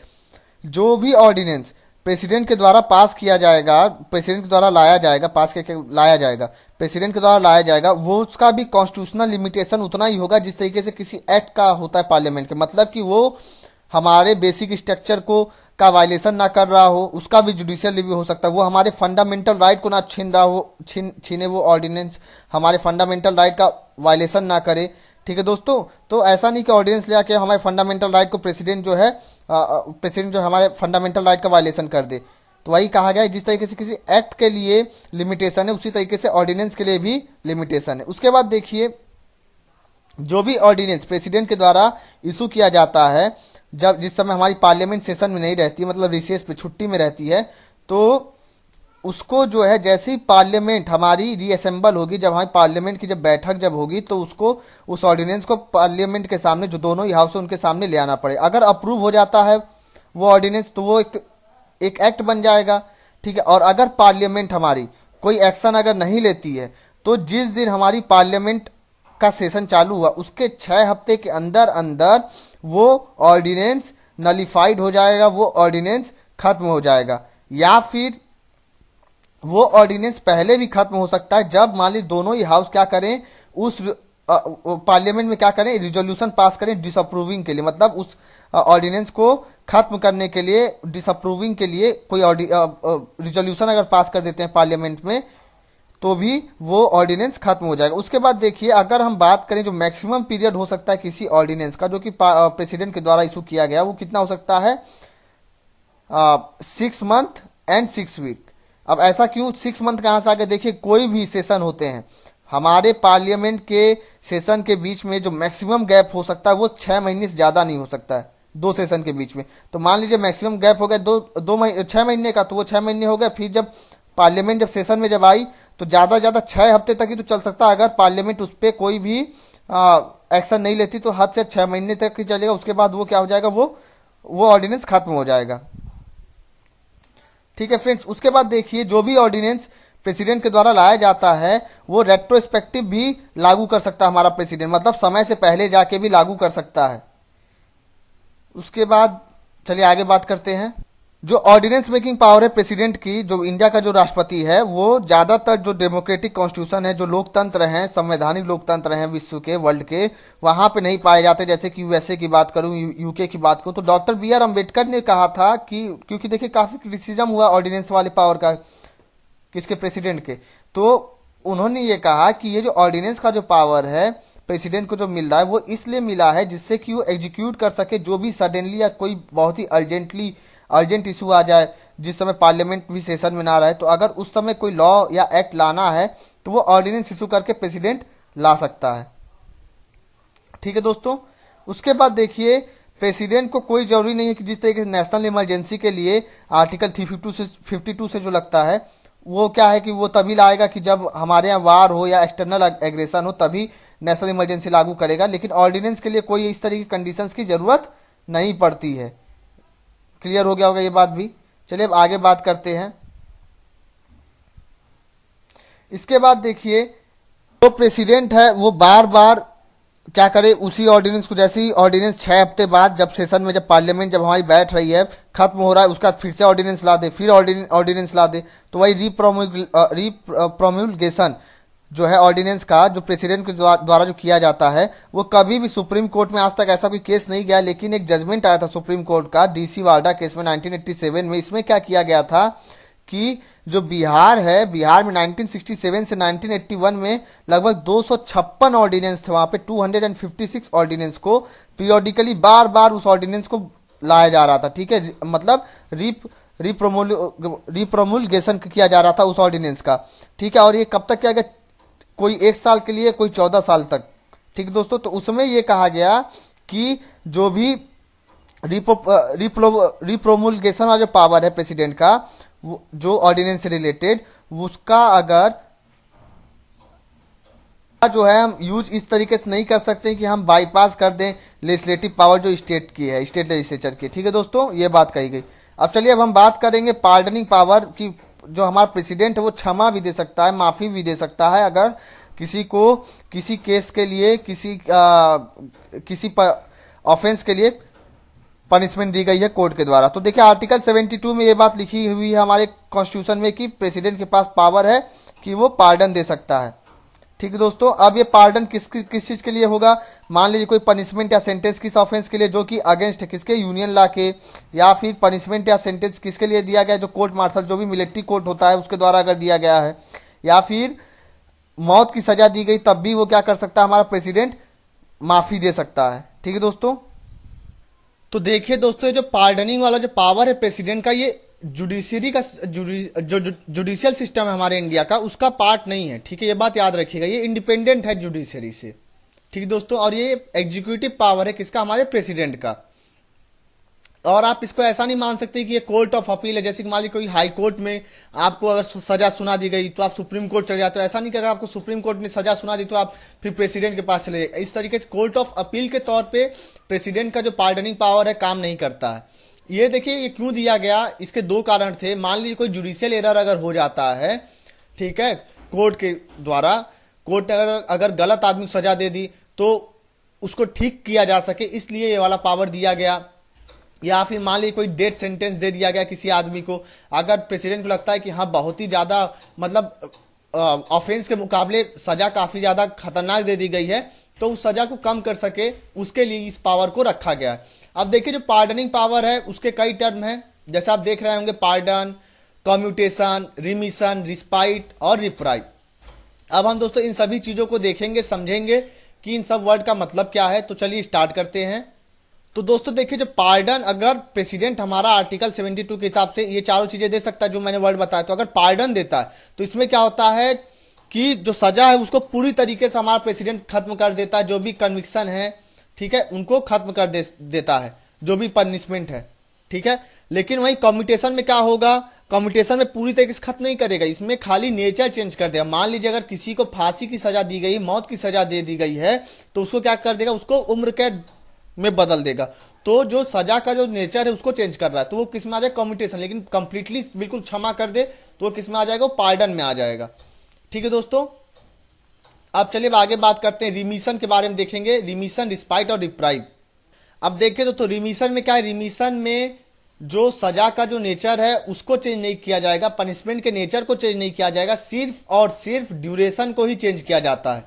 जो भी ऑर्डिनेंस प्रेसिडेंट के द्वारा पास किया जाएगा, प्रेसिडेंट के द्वारा लाया जाएगा, पास करके लाया जाएगा, प्रेसिडेंट के द्वारा लाया जाएगा, वो उसका भी कॉन्स्टिट्यूशनल लिमिटेशन उतना ही होगा जिस तरीके से किसी एक्ट का होता है पार्लियामेंट के। मतलब कि वो हमारे बेसिक स्ट्रक्चर को का वायलेशन ना कर रहा हो, उसका भी जुडिशियल रिव्यू हो सकता है। वो हमारे फंडामेंटल राइट को ना छीन रहा हो, छीने वो ऑर्डिनेंस हमारे फंडामेंटल राइट का वायलेशन ना करे। ठीक है दोस्तों, तो ऐसा नहीं कि ऑर्डिनेंस ले आके हमारे फंडामेंटल राइट को प्रेसिडेंट जो हमारे फंडामेंटल राइट का वायलेशन कर दे। तो वही कहा गया है, जिस तरीके से किसी एक्ट के लिए लिमिटेशन है उसी तरीके से ऑर्डिनेंस के लिए भी लिमिटेशन है। उसके बाद देखिए जो भी ऑर्डिनेंस प्रेसिडेंट के द्वारा इशू किया जाता है, जब जिस समय हमारी पार्लियामेंट सेशन में नहीं रहती है, मतलब रिसेस पे छुट्टी में रहती है, तो उसको जो है जैसे ही पार्लियामेंट हमारी रीअसेंबल होगी, जब हमारी पार्लियामेंट की जब बैठक जब होगी, तो उसको उस ऑर्डिनेंस को पार्लियामेंट के सामने जो दोनों ही हाउस है उनके सामने ले आना पड़े। अगर अप्रूव हो जाता है वो ऑर्डिनेंस तो वो एक एक्ट बन जाएगा। ठीक है, और अगर पार्लियामेंट हमारी कोई एक्शन अगर नहीं लेती है तो जिस दिन हमारी पार्लियामेंट का सेशन चालू हुआ उसके 6 हफ्ते के अंदर अंदर वो ऑर्डिनेंस नलिफाइड हो जाएगा, वो ऑर्डिनेंस खत्म हो जाएगा। या फिर वो ऑर्डिनेंस पहले भी खत्म हो सकता है जब मान ली दोनों ही हाउस क्या करें, उस पार्लियामेंट में क्या करें, रिजोल्यूशन पास करें डिसअप्रूविंग के लिए। मतलब उस ऑर्डिनेंस को खत्म करने के लिए, डिसअप्रूविंग के लिए कोई रिजोल्यूशन अगर पास कर देते हैं पार्लियामेंट में तो भी वो ऑर्डिनेंस खत्म हो जाएगा। उसके बाद देखिए अगर हम बात करें जो मैक्सिमम पीरियड हो सकता है किसी ऑर्डिनेंस का जो कि प्रेसिडेंट के द्वारा इशू किया गया, वो कितना हो सकता है, 6 मंथ एंड 6 वीक। अब ऐसा क्यों 6 मंथ कहाँ से आ गया, देखिए कोई भी सेशन होते हैं हमारे पार्लियामेंट के सेशन के बीच में जो मैक्सिमम गैप हो सकता है वो 6 महीने से ज़्यादा नहीं हो सकता है 2 सेशन के बीच में। तो मान लीजिए मैक्सिमम गैप हो गया 6 महीने का, तो वो 6 महीने हो गया। फिर जब पार्लियामेंट जब सेशन में जब आई तो ज़्यादा ज़्यादा 6 हफ्ते तक ही तो चल सकता है। अगर पार्लियामेंट उस पर कोई भी एक्शन नहीं लेती तो हद से 6 महीने तक ही चलेगा। उसके बाद वो क्या हो जाएगा, वो ऑर्डिनेंस खत्म हो जाएगा। ठीक है फ्रेंड्स, उसके बाद देखिए जो भी ऑर्डिनेंस प्रेसिडेंट के द्वारा लाया जाता है वो रेट्रोस्पेक्टिव भी लागू कर सकता है हमारा प्रेसिडेंट, मतलब समय से पहले जाके भी लागू कर सकता है। उसके बाद चलिए आगे बात करते हैं। जो ऑर्डिनेंस मेकिंग पावर है प्रेसिडेंट की, जो इंडिया का जो राष्ट्रपति है, वो ज्यादातर जो डेमोक्रेटिक कॉन्स्टिट्यूशन है, जो लोकतंत्र हैं, संवैधानिक लोकतंत्र हैं विश्व के, वर्ल्ड के, वहां पे नहीं पाए जाते। जैसे कि यूएसए की बात करूं, यूके की बात करूं, तो डॉक्टर बी आर अम्बेडकर ने कहा था कि, क्योंकि देखिए काफी क्रिटिसिज्म हुआ ऑर्डिनेंस वाले पावर का, किसके, प्रेसिडेंट के, तो उन्होंने ये कहा कि ये जो ऑर्डिनेंस का जो पावर है प्रेसिडेंट को जो मिल रहा है, वो इसलिए मिला है जिससे कि वो एग्जीक्यूट कर सके जो भी सडनली या कोई बहुत ही अर्जेंट इशू आ जाए, जिस समय पार्लियामेंट भी सेशन में ना रहे, तो अगर उस समय कोई लॉ या एक्ट लाना है तो वो ऑर्डिनेंस इशू करके प्रेसिडेंट ला सकता है। ठीक है दोस्तों, उसके बाद देखिए प्रेसिडेंट को कोई जरूरी नहीं है कि जिस तरीके से नेशनल इमरजेंसी के लिए आर्टिकल 352 से जो लगता है, वो क्या है कि वो तभी लाएगा कि जब हमारे यहाँ वार हो या एक्सटर्नल एग्रेशन हो, तभी नेशनल इमरजेंसी लागू करेगा। लेकिन ऑर्डिनेंस के लिए कोई इस तरह की कंडीशंस की जरूरत नहीं पड़ती है। क्लियर हो गया होगा ये बात भी। चलिए अब आगे बात करते हैं। इसके बाद देखिए जो प्रेसिडेंट है वो बार बार क्या करे, उसी ऑर्डिनेंस को, जैसे ही ऑर्डिनेंस 6 हफ्ते बाद जब सेशन में, जब पार्लियामेंट जब हमारी बैठ रही है, खत्म हो रहा है, उसका फिर से ऑर्डिनेंस ला दे, फिर ऑर्डिनेंस ला दे, तो वही रीप्रोम्युलगेशन जो है ऑर्डिनेंस का, जो प्रेसिडेंट के द्वारा जो किया जाता है, वो कभी भी सुप्रीम कोर्ट में आज तक ऐसा कोई केस नहीं गया। लेकिन एक जजमेंट आया था सुप्रीम कोर्ट का डीसी वार्डा केस में 1987 में। इसमें क्या किया गया था कि जो बिहार है, बिहार में 1967 से 1981 में लगभग 256 ऑर्डिनेंस थे, वहां पे 256 ऑर्डिनेंस को पीरियोडिकली बार बार उस ऑर्डिनेंस को लाया जा रहा था। ठीक है, मतलब रिप्रोमुलगेशन किया जा रहा था उस ऑर्डिनेंस का। ठीक है, और ये कब तक किया गया, कोई 1 साल के लिए, कोई 14 साल तक। ठीक है दोस्तों, तो उसमें ये कहा गया कि जो भी रिप्रोमुलगेशन वाला जो पावर है प्रेसिडेंट का, जो ऑर्डिनेंस से रिलेटेड, उसका अगर जो है हम यूज इस तरीके से नहीं कर सकते कि हम बाईपास कर दें लेजिस्लेटिव पावर जो स्टेट की है, स्टेट लेजिस्लेचर की। ठीक है दोस्तों, ये बात कही गई। अब चलिए अब हम बात करेंगे पार्डनिंग पावर की। जो हमारा प्रेसिडेंट है वो क्षमा भी दे सकता है, माफी भी दे सकता है, अगर किसी को किसी केस के लिए, किसी ऑफेंस के लिए पनिशमेंट दी गई है कोर्ट के द्वारा। तो देखिए आर्टिकल 72 में ये बात लिखी हुई है हमारे कॉन्स्टिट्यूशन में कि प्रेसिडेंट के पास पावर है कि वो पार्डन दे सकता है। ठीक है दोस्तों, अब ये पार्डन किस चीज़ के लिए होगा, मान लीजिए कोई पनिशमेंट या सेंटेंस किस ऑफेंस के लिए जो कि अगेंस्ट है किसके, यूनियन लॉ के, या फिर पनिशमेंट या सेंटेंस किसके लिए दिया गया, जो कोर्ट मार्शल, जो भी मिलिट्री कोर्ट होता है उसके द्वारा अगर दिया गया है, या फिर मौत की सजा दी गई, तब भी वो क्या कर सकता है, हमारा प्रेसिडेंट माफी दे सकता है। ठीक है दोस्तों, तो देखिए दोस्तों, जो पार्डनिंग वाला जो पावर है प्रेसिडेंट का, ये जुडिशरी का जो जुडिशियल सिस्टम है हमारे इंडिया का, उसका पार्ट नहीं है। ठीक है, ये बात याद रखिएगा, ये इंडिपेंडेंट है जुडिशरी से। ठीक है दोस्तों, और ये एग्जीक्यूटिव पावर है किसका, हमारे प्रेसिडेंट का। और आप इसको ऐसा नहीं मान सकते कि ये कोर्ट ऑफ अपील है, जैसे कि मान लीजिए कोई हाई कोर्ट में आपको अगर सजा सुना दी गई तो आप सुप्रीम कोर्ट चले जाते हो। ऐसा नहीं कि अगर आपको सुप्रीम कोर्ट ने सजा सुना दी तो आप फिर प्रेसिडेंट के पास चले जाए। इस तरीके से कोर्ट ऑफ अपील के तौर पे प्रेसिडेंट का जो पार्डनिंग पावर है काम नहीं करता है। ये देखिए ये क्यों दिया गया, इसके 2 कारण थे। मान लीजिए कोई जुडिशियल एरर अगर हो जाता है, ठीक है, कोर्ट के द्वारा, कोर्ट अगर गलत आदमी को सजा दे दी तो उसको ठीक किया जा सके, इसलिए ये वाला पावर दिया गया। या फिर मान लीजिए कोई डेथ सेंटेंस दे दिया गया किसी आदमी को, अगर प्रेसिडेंट को लगता है कि हाँ बहुत ही ज़्यादा मतलब ऑफेंस के मुकाबले सज़ा काफ़ी ज़्यादा खतरनाक दे दी गई है, तो उस सज़ा को कम कर सके उसके लिए इस पावर को रखा गया है। अब देखिए जो पार्डनिंग पावर है उसके कई टर्म हैं, जैसे आप देख रहे होंगे, पार्डन, कम्यूटेशन, रिमिशन, रिस्पाइट और रिप्राइट। अब हम दोस्तों इन सभी चीज़ों को देखेंगे, समझेंगे कि इन सब वर्ड का मतलब क्या है। तो चलिए स्टार्ट करते हैं। तो दोस्तों देखिए, जो पार्डन, अगर प्रेसिडेंट हमारा आर्टिकल 72 के हिसाब से ये चारों चीज़ें दे सकता है जो मैंने वर्ड बताया, तो अगर पार्डन देता है तो इसमें क्या होता है कि जो सज़ा है उसको पूरी तरीके से हमारा प्रेसिडेंट खत्म कर देता है। जो भी कन्विक्शन है, ठीक है, उनको खत्म कर देता है, जो भी पनिशमेंट है। ठीक है, लेकिन वहीं कम्यूटेशन में क्या होगा, कम्यूटेशन में पूरी तरीके से खत्म नहीं करेगा, इसमें खाली नेचर चेंज कर देगा। मान लीजिए अगर किसी को फांसी की सज़ा दी गई, मौत की सज़ा दे दी गई है, तो उसको क्या कर देगा, उसको उम्र कैद में बदल देगा। तो जो सजा का जो नेचर है उसको चेंज कर रहा है, तो वो किस में आ जाएगा, कम्यूटेशन। लेकिन कंप्लीटली बिल्कुल क्षमा कर दे तो वो किस में आ जाएगा, वो पार्डन में आ जाएगा। ठीक है दोस्तों, अब चलिए आगे बात करते हैं, रिमिशन के बारे में देखेंगे, रिमिशन, रिस्पाइट और रिप्राइव। अब देखिए तो रिमिशन में क्या है, रिमिशन में जो सजा का जो नेचर है उसको चेंज नहीं किया जाएगा, पनिशमेंट के नेचर को चेंज नहीं किया जाएगा, सिर्फ और सिर्फ ड्यूरेशन को ही चेंज किया जाता है।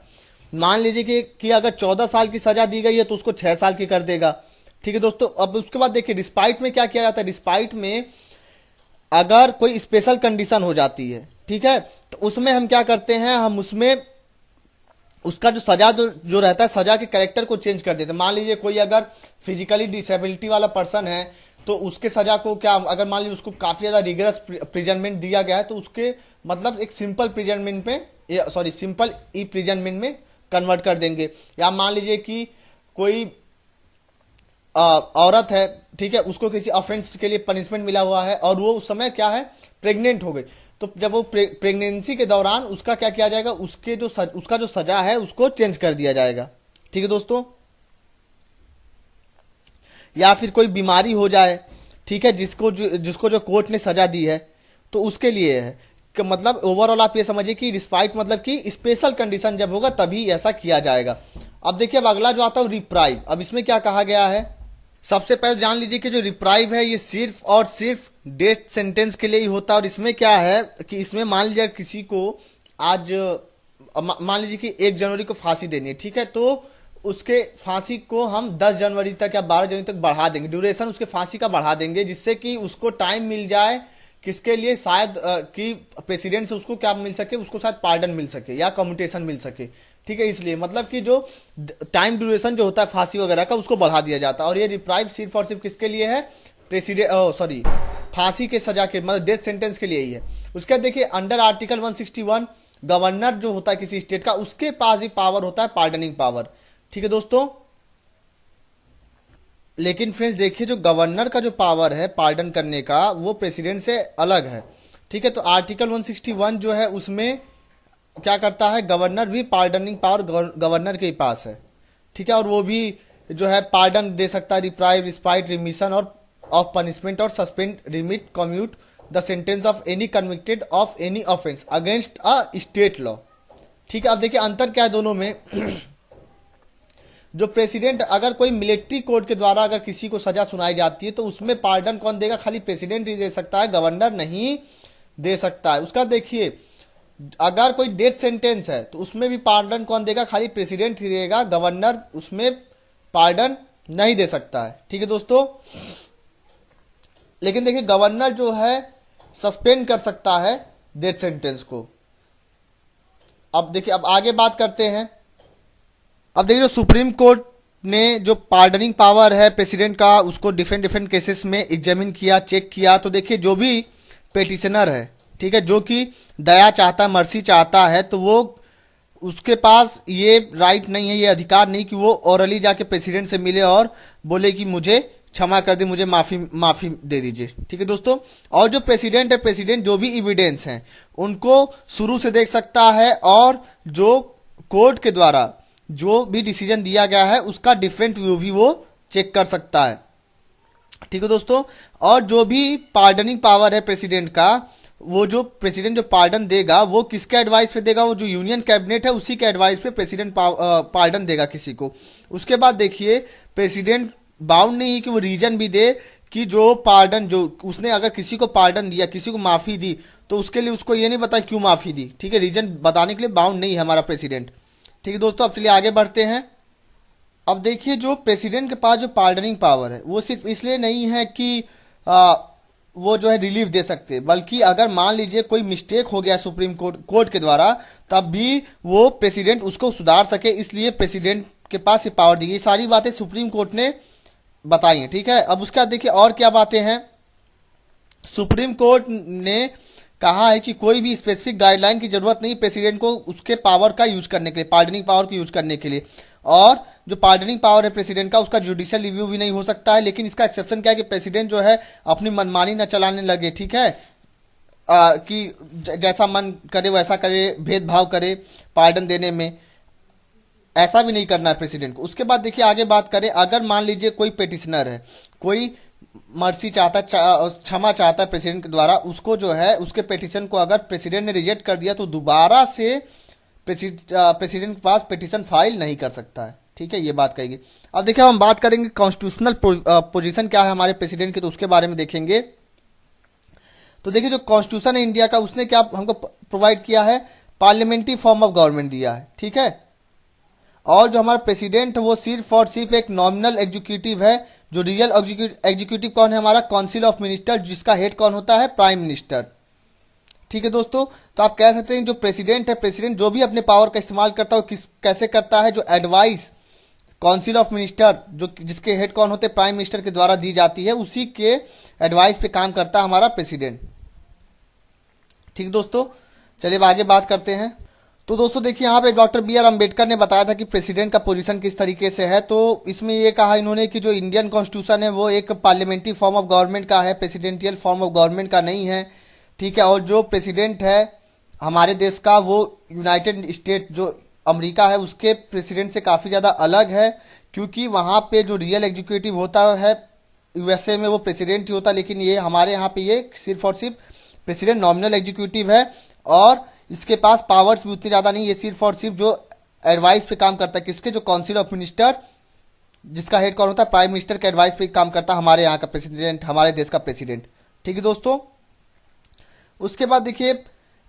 मान लीजिए कि अगर 14 साल की सजा दी गई है तो उसको 6 साल की कर देगा। ठीक है दोस्तों, अब उसके बाद देखिए रिस्पाइट में क्या किया जाता है। रिस्पाइट में अगर कोई स्पेशल कंडीशन हो जाती है, ठीक है, तो उसमें हम क्या करते हैं, हम उसमें उसका जो सजा जो रहता है, सजा के कैरेक्टर को चेंज कर देते हैं। मान लीजिए कोई अगर फिजिकली डिसेबिलिटी वाला पर्सन है तो उसके सजा को क्या, अगर मान लीजिए उसको काफ़ी ज़्यादा रिगरस प्रिजनमेंट दिया गया है तो उसके मतलब एक सिंपल प्रिजनमेंट में, सॉरी सिंपल ई प्रिजनमेंट में कन्वर्ट कर देंगे। या मान लीजिए कि कोई औरत है, ठीक है, उसको किसी ऑफेंस के लिए पनिशमेंट मिला हुआ है और वो उस समय क्या है, प्रेग्नेंट हो गई, तो जब वो प्रेगनेंसी के दौरान उसका क्या किया जाएगा, उसका जो सजा है उसको चेंज कर दिया जाएगा। ठीक है दोस्तों, या फिर कोई बीमारी हो जाए, ठीक है, जिसको जो कोर्ट ने सजा दी है तो उसके लिए है कि मतलब ओवरऑल आप ये समझिए कि रिस्पाइट मतलब कि स्पेशल कंडीशन जब होगा तभी ऐसा किया जाएगा। अब देखिए अब अगला जो आता है रिप्राइव। अब इसमें क्या कहा गया है, सबसे पहले जान लीजिए कि जो रिप्राइव है ये सिर्फ और सिर्फ डेथ सेंटेंस के लिए ही होता है। और इसमें क्या है कि इसमें मान लीजिए किसी को आज मान लीजिए कि 1 जनवरी को फांसी देनी है, ठीक है, तो उसके फांसी को हम 10 जनवरी तक या 12 जनवरी तक बढ़ा देंगे, ड्यूरेशन उसके फांसी का बढ़ा देंगे, जिससे कि उसको टाइम मिल जाए किसके लिए, शायद कि प्रेसिडेंट से उसको क्या मिल सके, उसको शायद पार्डन मिल सके या कम्यूटेशन मिल सके। ठीक है, इसलिए मतलब कि जो टाइम ड्यूरेशन जो होता है फांसी वगैरह का उसको बढ़ा दिया जाता है। और ये रिप्राइव सिर्फ और सिर्फ किसके लिए है, प्रेसिडेंट सॉरी फांसी के सजा के मतलब डेथ सेंटेंस के लिए ही है। उसके बाद देखिए अंडर आर्टिकल 161 गवर्नर जो होता है किसी स्टेट का, उसके पास ही पावर होता है पार्डनिंग पावर। ठीक है दोस्तों, लेकिन फ्रेंड्स देखिए जो गवर्नर का जो पावर है पार्डन करने का वो प्रेसिडेंट से अलग है। ठीक है, तो आर्टिकल 161 जो है उसमें क्या करता है, गवर्नर भी पार्डनिंग पावर गवर्नर के ही पास है। ठीक है, और वो भी जो है पार्डन दे सकता है, रिप्राइव, रिस्पाइट, रिमिशन और ऑफ पनिशमेंट और suspend, remit, commute the sentence of any convicted of any offence against a state law. ठीक है, अब देखिए अंतर क्या है दोनों में। जो प्रेसिडेंट अगर कोई मिलिट्री कोर्ट के द्वारा अगर किसी को सजा सुनाई जाती है तो उसमें पार्डन कौन देगा, खाली प्रेसिडेंट ही दे सकता है, गवर्नर नहीं दे सकता है। उसका देखिए अगर कोई डेथ सेंटेंस है तो उसमें भी पार्डन कौन देगा, खाली प्रेसिडेंट ही देगा, गवर्नर उसमें पार्डन नहीं दे सकता है। ठीक है दोस्तों, लेकिन देखिए गवर्नर जो है सस्पेंड कर सकता है डेथ सेंटेंस को। अब देखिए अब आगे बात करते हैं। अब देखिए जो सुप्रीम कोर्ट ने जो पार्डनिंग पावर है प्रेसिडेंट का उसको डिफरेंट डिफरेंट केसेस में एग्जामिन किया, चेक किया, तो देखिए जो भी पेटिशनर है, ठीक है, जो कि दया चाहता है, मर्सी चाहता है, तो वो उसके पास ये राइट नहीं है, ये अधिकार नहीं कि वो ओरली जाके प्रेसिडेंट से मिले और बोले कि मुझे क्षमा कर दी, मुझे माफ़ी दे दीजिए। ठीक है दोस्तों, और जो प्रेसिडेंट है, प्रेसिडेंट जो भी एविडेंस हैं उनको शुरू से देख सकता है और जो कोर्ट के द्वारा जो भी डिसीजन दिया गया है उसका डिफरेंट व्यू भी वो चेक कर सकता है। ठीक है दोस्तों, और जो भी पार्डनिंग पावर है प्रेसिडेंट का, वो जो प्रेसिडेंट जो पार्डन देगा वो किसके एडवाइस पे देगा, वो जो यूनियन कैबिनेट है उसी के एडवाइस पे प्रेसिडेंट पार्डन देगा किसी को। उसके बाद देखिए प्रेसिडेंट बाउंड नहीं है कि वो रीजन भी दे कि जो पार्डन जो उसने अगर किसी को पार्डन दिया, किसी को माफ़ी दी, तो उसके लिए उसको ये नहीं बता क्यों माफ़ी दी। ठीक है, रीजन बताने के लिए बाउंड नहीं है हमारा प्रेसिडेंट। ठीक है दोस्तों, अब चलिए आगे बढ़ते हैं। अब देखिए जो प्रेसिडेंट के पास जो पार्डनिंग पावर है वो सिर्फ इसलिए नहीं है कि वो जो है रिलीफ दे सकते, बल्कि अगर मान लीजिए कोई मिस्टेक हो गया सुप्रीम कोर्ट के द्वारा तब भी वो प्रेसिडेंट उसको सुधार सके, इसलिए प्रेसिडेंट के पास ये पावर दी गई। ये सारी बातें सुप्रीम कोर्ट ने बताई हैं। ठीक है, अब उसका देखिए और क्या बातें हैं। सुप्रीम कोर्ट ने कहा है कि कोई भी स्पेसिफिक गाइडलाइन की जरूरत नहीं प्रेसिडेंट को उसके पावर का यूज करने के लिए, पार्डनिंग पावर को यूज करने के लिए। और जो पार्डनिंग पावर है प्रेसिडेंट का उसका जुडिशियल रिव्यू भी नहीं हो सकता है, लेकिन इसका एक्सेप्शन क्या है कि प्रेसिडेंट जो है अपनी मनमानी न चलाने लगे। ठीक है, कि जैसा मन करे वैसा करे, भेदभाव करे पार्डन देने में, ऐसा भी नहीं करना है प्रेसिडेंट को। उसके बाद देखिए आगे बात करें, अगर मान लीजिए कोई पेटिशनर है, कोई मर्सी चाहता है, क्षमा चाहता है प्रेसिडेंट के द्वारा, उसको जो है उसके पेटिशन को अगर प्रेसिडेंट ने रिजेक्ट कर दिया तो दोबारा से प्रेसिडेंट के पास पेटिशन फाइल नहीं कर सकता है। ठीक है, ये बात कहेगी। अब देखिए हम बात करेंगे कॉन्स्टिट्यूशनल पोजीशन क्या है हमारे प्रेसिडेंट की, तो उसके बारे में देखेंगे। तो देखिए जो कॉन्स्टिट्यूशन है इंडिया का, उसने क्या हमको प्रोवाइड किया है, पार्लियामेंट्री फॉर्म ऑफ गवर्नमेंट दिया है, ठीक है। और जो हमारा प्रेसिडेंट है वो सिर्फ और सिर्फ एक नॉमिनल एग्जीक्यूटिव है। जो रियल एग्जीक्यूटिव कौन है हमारा, काउंसिल ऑफ मिनिस्टर, जिसका हेड कौन होता है, प्राइम मिनिस्टर, ठीक है दोस्तों। तो आप कह सकते हैं जो प्रेसिडेंट है, प्रेसिडेंट जो भी अपने पावर का इस्तेमाल करता है वो कैसे करता है, जो एडवाइस काउंसिल ऑफ मिनिस्टर, जो जिसके हेड कौन होते हैं, प्राइम मिनिस्टर के द्वारा दी जाती है, उसी के एडवाइस पे काम करता है हमारा प्रेसिडेंट, ठीक दोस्तों। चलिए अब आगे बात करते हैं। तो दोस्तों देखिए यहाँ पे डॉक्टर बी आर अम्बेडकर ने बताया था कि प्रेसिडेंट का पोजीशन किस तरीके से है। तो इसमें ये कहा इन्होंने कि जो इंडियन कॉन्स्टिट्यूशन है वो एक पार्लियामेंट्री फॉर्म ऑफ गवर्नमेंट का है, प्रेसिडेंटियल फॉर्म ऑफ गवर्नमेंट का नहीं है, ठीक है। और जो प्रेसिडेंट है हमारे देश का वो यूनाइटेड स्टेट जो अमेरिका है उसके प्रेसिडेंट से काफ़ी ज़्यादा अलग है, क्योंकि वहाँ पे जो रियल एग्जीक्यूटिव होता है यूएसए में वो प्रेसिडेंट ही होता है, लेकिन ये हमारे यहाँ पे ये सिर्फ और सिर्फ प्रेसिडेंट नॉमिनल एग्जीक्यूटिव है। और इसके पास पावर्स भी उतनी ज़्यादा नहीं, ये सिर्फ और सिर्फ जो एडवाइस पे काम करता है, किसके, जो काउंसिल ऑफ मिनिस्टर, जिसका हेड कौन होता है, प्राइम मिनिस्टर के एडवाइस पे काम करता है हमारे यहाँ का प्रेसिडेंट, हमारे देश का प्रेसिडेंट, ठीक है दोस्तों। उसके बाद देखिए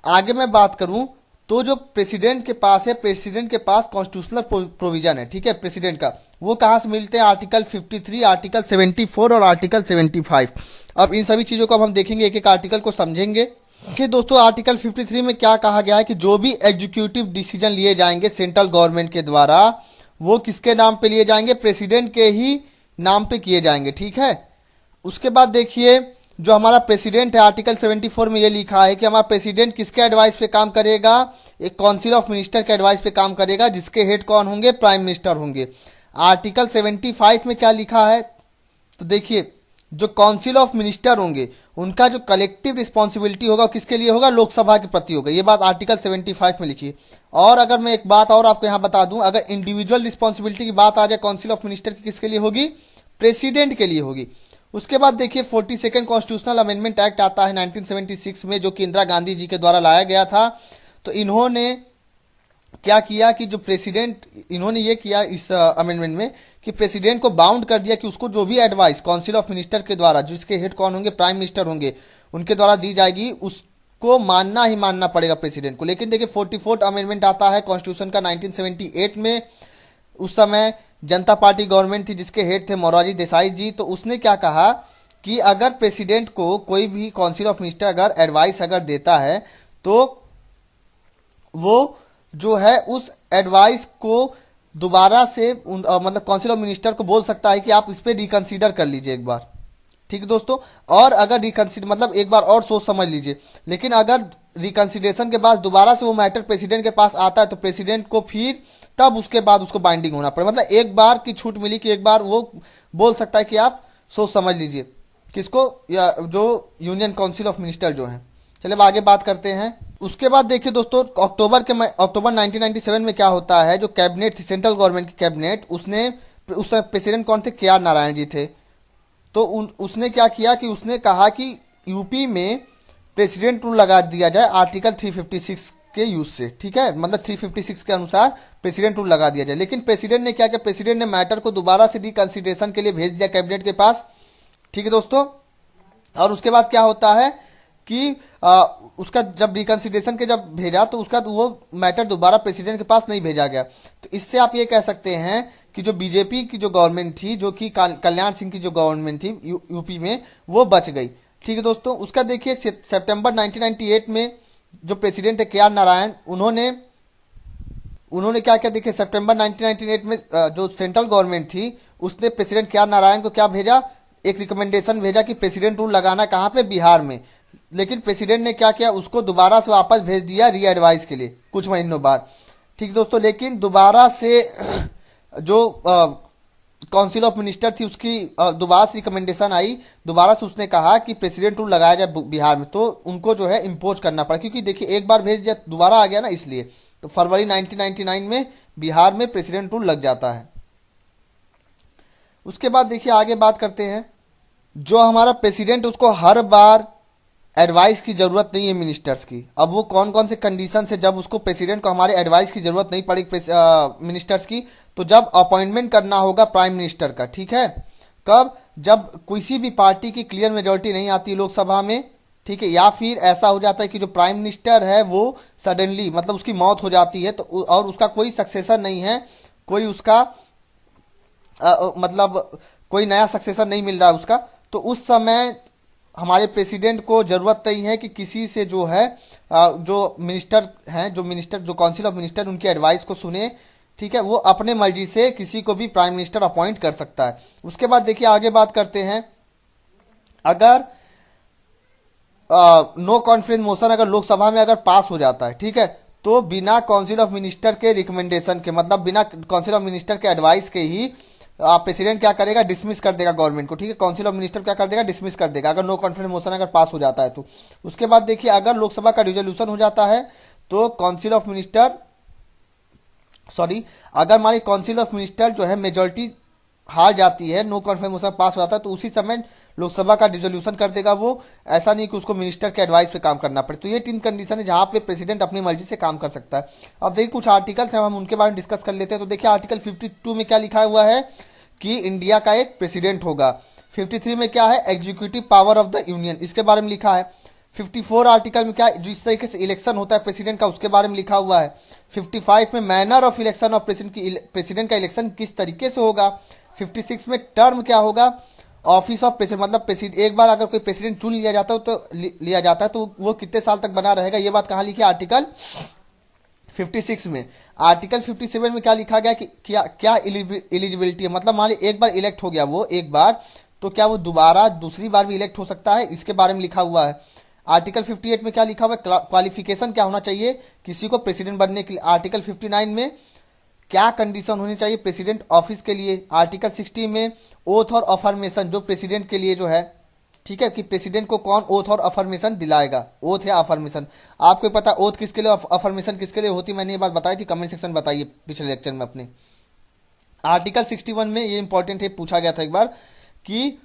आगे मैं बात करूं तो जो प्रेसिडेंट के पास है, प्रेसिडेंट के पास कॉन्स्टिट्यूशनल प्रोविजन है, ठीक है, प्रेसिडेंट का, वो कहाँ से मिलते हैं, आर्टिकल 53, आर्टिकल 74 और आर्टिकल 75। अब इन सभी चीज़ों को अब हम देखेंगे, एक एक आर्टिकल को समझेंगे। देखिए दोस्तों आर्टिकल 53 में क्या कहा गया है कि जो भी एग्जीक्यूटिव डिसीजन लिए जाएंगे सेंट्रल गवर्नमेंट के द्वारा वो किसके नाम पे लिए जाएंगे, प्रेसिडेंट के ही नाम पे किए जाएंगे, ठीक है। उसके बाद देखिए जो हमारा प्रेसिडेंट है, आर्टिकल 74 में ये लिखा है कि हमारा प्रेसिडेंट किसके एडवाइस पे काम करेगा, एक काउंसिल ऑफ मिनिस्टर के एडवाइस पे काम करेगा, जिसके हेड कौन होंगे, प्राइम मिनिस्टर होंगे। आर्टिकल 75 में क्या लिखा है, तो देखिए जो काउंसिल ऑफ मिनिस्टर होंगे उनका जो कलेक्टिव रिस्पॉन्सिबिलिटी होगा किसके लिए होगा, लोकसभा के प्रति होगा, ये बात आर्टिकल 75 में लिखी है। और अगर मैं एक बात और आपको यहाँ बता दूं, अगर इंडिविजुअल रिस्पॉन्सिबिलिटी की बात आ जाए काउंसिल ऑफ मिनिस्टर की, किसके लिए होगी, प्रेसिडेंट के लिए होगी। उसके बाद देखिए 42nd कॉन्स्टिट्यूशनल अमेंडमेंट एक्ट आता है 1976 में, जो कि इंदिरा गांधी जी के द्वारा लाया गया था। तो इन्होंने क्या किया कि जो प्रेसिडेंट, इन्होंने ये किया इस अमेंडमेंट में कि प्रेसिडेंट को बाउंड कर दिया कि उसको जो भी एडवाइस काउंसिल ऑफ मिनिस्टर के द्वारा, जिसके हेड कौन होंगे, प्राइम मिनिस्टर होंगे, उनके द्वारा दी जाएगी, उसको मानना ही मानना पड़ेगा प्रेसिडेंट को। लेकिन देखिए 44th अमेंडमेंट आता है कॉन्स्टिट्यूशन का 1978 में, उस समय जनता पार्टी गवर्नमेंट थी जिसके हेड थे मोरारजी देसाई जी। तो उसने क्या कहा कि अगर प्रेसिडेंट को कोई भी काउंसिल ऑफ मिनिस्टर अगर एडवाइस अगर देता है तो वो जो है उस एडवाइस को दोबारा से मतलब काउंसिल ऑफ मिनिस्टर को बोल सकता है कि आप इस पर रिकंसीडर कर लीजिए एक बार, ठीक है दोस्तों। और अगर रिकंसीडर मतलब एक बार और सोच समझ लीजिए, लेकिन अगर रिकंसिडरेशन के बाद दोबारा से वो मैटर प्रेसिडेंट के पास आता है तो प्रेसिडेंट को फिर तब उसके बाद उसको बाइंडिंग होना पड़े, मतलब एक बार की छूट मिली कि एक बार वो बोल सकता है कि आप सोच समझ लीजिए, किसको, या जो यूनियन काउंसिल ऑफ मिनिस्टर जो है। चलिए अब आगे बात करते हैं। उसके बाद देखिए दोस्तों अक्टूबर 1997 में क्या होता है, जो कैबिनेट थी सेंट्रल गवर्नमेंट की कैबिनेट, उसने उस प्रेसिडेंट कौन थे, के आर नारायण जी थे। तो उसने क्या किया कि उसने कहा कि यूपी में प्रेसिडेंट रूल लगा दिया जाए आर्टिकल 356 के यूज से, ठीक है, मतलब 356 के अनुसार प्रेसिडेंट रूल लगा दिया जाए। लेकिन प्रेसिडेंट ने क्या किया, प्रेसिडेंट ने मैटर को दोबारा से रिकंसिडरेशन के लिए भेज दिया कैबिनेट के पास, ठीक है दोस्तों। और उसके बाद क्या होता है कि उसका जब रिकंसिडरेशन के जब भेजा तो उसका वो मैटर दोबारा प्रेसिडेंट के पास नहीं भेजा गया। तो इससे आप ये कह सकते हैं कि जो बीजेपी की जो गवर्नमेंट थी, जो कि कल्याण सिंह की जो गवर्नमेंट थी यूपी में, वो बच गई, ठीक है दोस्तों। उसका देखिए सितंबर 1998 में जो प्रेसिडेंट है के आर नारायण, उन्होंने क्या किया, देखिए सितंबर 1998 में जो सेंट्रल गवर्नमेंट थी उसने प्रेसिडेंट के आर नारायण को क्या भेजा, एक रिकमेंडेशन भेजा कि प्रेसिडेंट रूल लगाना कहाँ पे, बिहार में। लेकिन प्रेसिडेंट ने क्या किया, उसको दोबारा से वापस भेज दिया री एडवाइस के लिए कुछ महीनों बाद, ठीक दोस्तों। लेकिन दोबारा से जो काउंसिल ऑफ मिनिस्टर थी उसकी दोबारा से रिकमेंडेशन आई, दोबारा से उसने कहा कि प्रेसिडेंट रूल लगाया जाए बिहार में, तो उनको जो है इम्पोज करना पड़ा, क्योंकि देखिए एक बार भेज दिया दोबारा आ गया ना, इसलिए। तो फरवरी 1999 में बिहार में प्रेसिडेंट रूल लग जाता है। उसके बाद देखिए आगे बात करते हैं, जो हमारा प्रेसिडेंट उसको हर बार एडवाइस की जरूरत नहीं है मिनिस्टर्स की। अब वो कौन कौन से कंडीशन से जब उसको प्रेसिडेंट को हमारे एडवाइस की जरूरत नहीं पड़ेगी मिनिस्टर्स की, तो जब अपॉइंटमेंट करना होगा प्राइम मिनिस्टर का, ठीक है। कब? जब किसी भी पार्टी की क्लियर मेजोरिटी नहीं आती लोकसभा में, ठीक है, या फिर ऐसा हो जाता है कि जो प्राइम मिनिस्टर है वो सडनली मतलब उसकी मौत हो जाती है, तो और उसका कोई सक्सेसर नहीं है, कोई उसका मतलब कोई नया सक्सेसर नहीं मिल रहा है उसका, तो उस समय हमारे प्रेसिडेंट को ज़रूरत नहीं है कि किसी से जो है जो मिनिस्टर हैं, जो मिनिस्टर जो काउंसिल ऑफ मिनिस्टर उनकी एडवाइस को सुने, ठीक है। वो अपने मर्जी से किसी को भी प्राइम मिनिस्टर अपॉइंट कर सकता है। उसके बाद देखिए आगे बात करते हैं, अगर नो कॉन्फिडेंस मोशन अगर लोकसभा में अगर पास हो जाता है, ठीक है, तो बिना काउंसिल ऑफ मिनिस्टर के रिकमेंडेशन के, मतलब बिना काउंसिल ऑफ मिनिस्टर के एडवाइस के ही प्रेसिडेंट क्या करेगा, डिसमिस कर देगा गवर्नमेंट को, ठीक है। काउंसिल ऑफ मिनिस्टर क्या कर देगा, डिसमिस कर देगा अगर नो कॉन्फिडेंस मोशन अगर पास हो जाता है तो। उसके बाद देखिए अगर लोकसभा का रिजोल्यूशन हो जाता है तो काउंसिल ऑफ मिनिस्टर सॉरी अगर हमारी काउंसिल ऑफ मिनिस्टर जो है मेजोरिटी हार जाती है, नो कॉन्फिडेंस मोशन पास हो जाता है, तो उसी समय लोकसभा का डिसोल्यूशन कर देगा वो। ऐसा नहीं कि उसको मिनिस्टर के एडवाइस पे काम करना पड़े। तो ये 3 कंडीशन है जहाँ पे प्रेसिडेंट अपनी मर्जी से काम कर सकता है। अब देखिए कुछ आर्टिकल्स हैं, हम उनके बारे में डिस्कस कर लेते हैं। तो देखिए आर्टिकल 52 में क्या लिखा हुआ है कि इंडिया का एक प्रेसिडेंट होगा। 53 में क्या है, executive power of the union, इसके बारे में लिखा है। 54 आर्टिकल में क्या है, जो इस तरीके से इलेक्शन होता है प्रेसिडेंट का, उसके बारे में लिखा हुआ है। 55 में manner of election of president का इलेक्शन किस तरीके से होगा। 56 में टर्म क्या होगा, ऑफिस ऑफ प्रेसिडेंट, मतलब प्रेसिडेंट एक बार अगर कोई प्रेसिडेंट चुन लिया जाता है तो लिया जाता है तो वो कितने साल तक बना रहेगा, ये बात कहाँ लिखी है, आर्टिकल 56 में। आर्टिकल 57 में क्या लिखा गया कि क्या क्या एलिजिबिलिटी है, मतलब मान ली एक बार इलेक्ट हो गया वो एक बार, तो क्या वो दोबारा दूसरी बार भी इलेक्ट हो सकता है, इसके बारे में लिखा हुआ है। आर्टिकल 58 में क्या लिखा हुआ है, क्वालिफिकेशन क्या होना चाहिए किसी को प्रेसिडेंट बनने के लिए। आर्टिकल 59 में क्या कंडीशन होनी चाहिए प्रेसिडेंट ऑफिस के लिए। आर्टिकल 60 में ओथ और अफर्मेशन जो प्रेसिडेंट के लिए जो है, ठीक है, कि प्रेसिडेंट को कौन ओथ और अफर्मेशन दिलाएगा, ओथ या अफर्मेशन। आपको पता ओथ किसके लिए, अफर्मेशन किसके लिए होती, मैंने ये बात बताई थी, कमेंट सेक्शन बताइए पिछले लेक्चर में अपने। आर्टिकल 61 में ये इंपॉर्टेंट है, पूछा गया था एक बार कि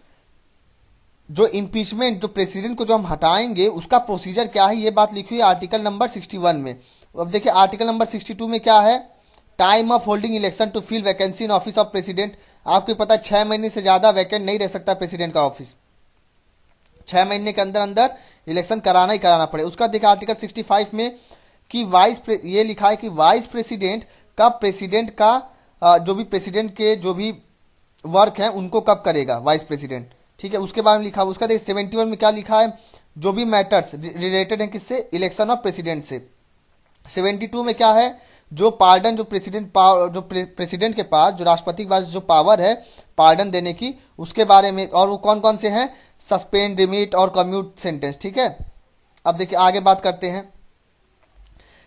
जो इम्पीचमेंट जो प्रेसिडेंट को जो हम हटाएंगे उसका प्रोसीजर क्या है, ये बात लिखी हुई है आर्टिकल नंबर 61 में। अब देखिए आर्टिकल नंबर 62 में क्या है, time of holding election to fill vacancy in office of president. आपको पता है 6 महीने से ज़्यादा वैकेंट नहीं रह सकता प्रेसिडेंट का ऑफिस, 6 महीने के अंदर अंदर इलेक्शन कराना ही कराना पड़े। उसका देखा आर्टिकल 65 में कि ये लिखा है कि वाइस प्रेसिडेंट का प्रेसिडेंट का जो भी प्रेसिडेंट के जो भी वर्क हैं उनको कब करेगा वाइस प्रेसिडेंट, ठीक है, उसके बारे में लिखा हुआ। उसका देखिए 71 में क्या लिखा है, जो भी मैटर्स रिलेटेड हैं किससे, इलेक्शन ऑफ प्रेसिडेंट से। 72 में क्या है, जो पार्डन जो प्रेसिडेंट के पास जो राष्ट्रपति के पास जो पावर है पार्डन देने की, उसके बारे में, और वो कौन कौन से हैं, सस्पेंड, रिमिट और कम्यूट सेंटेंस, ठीक है। अब देखिए आगे बात करते हैं।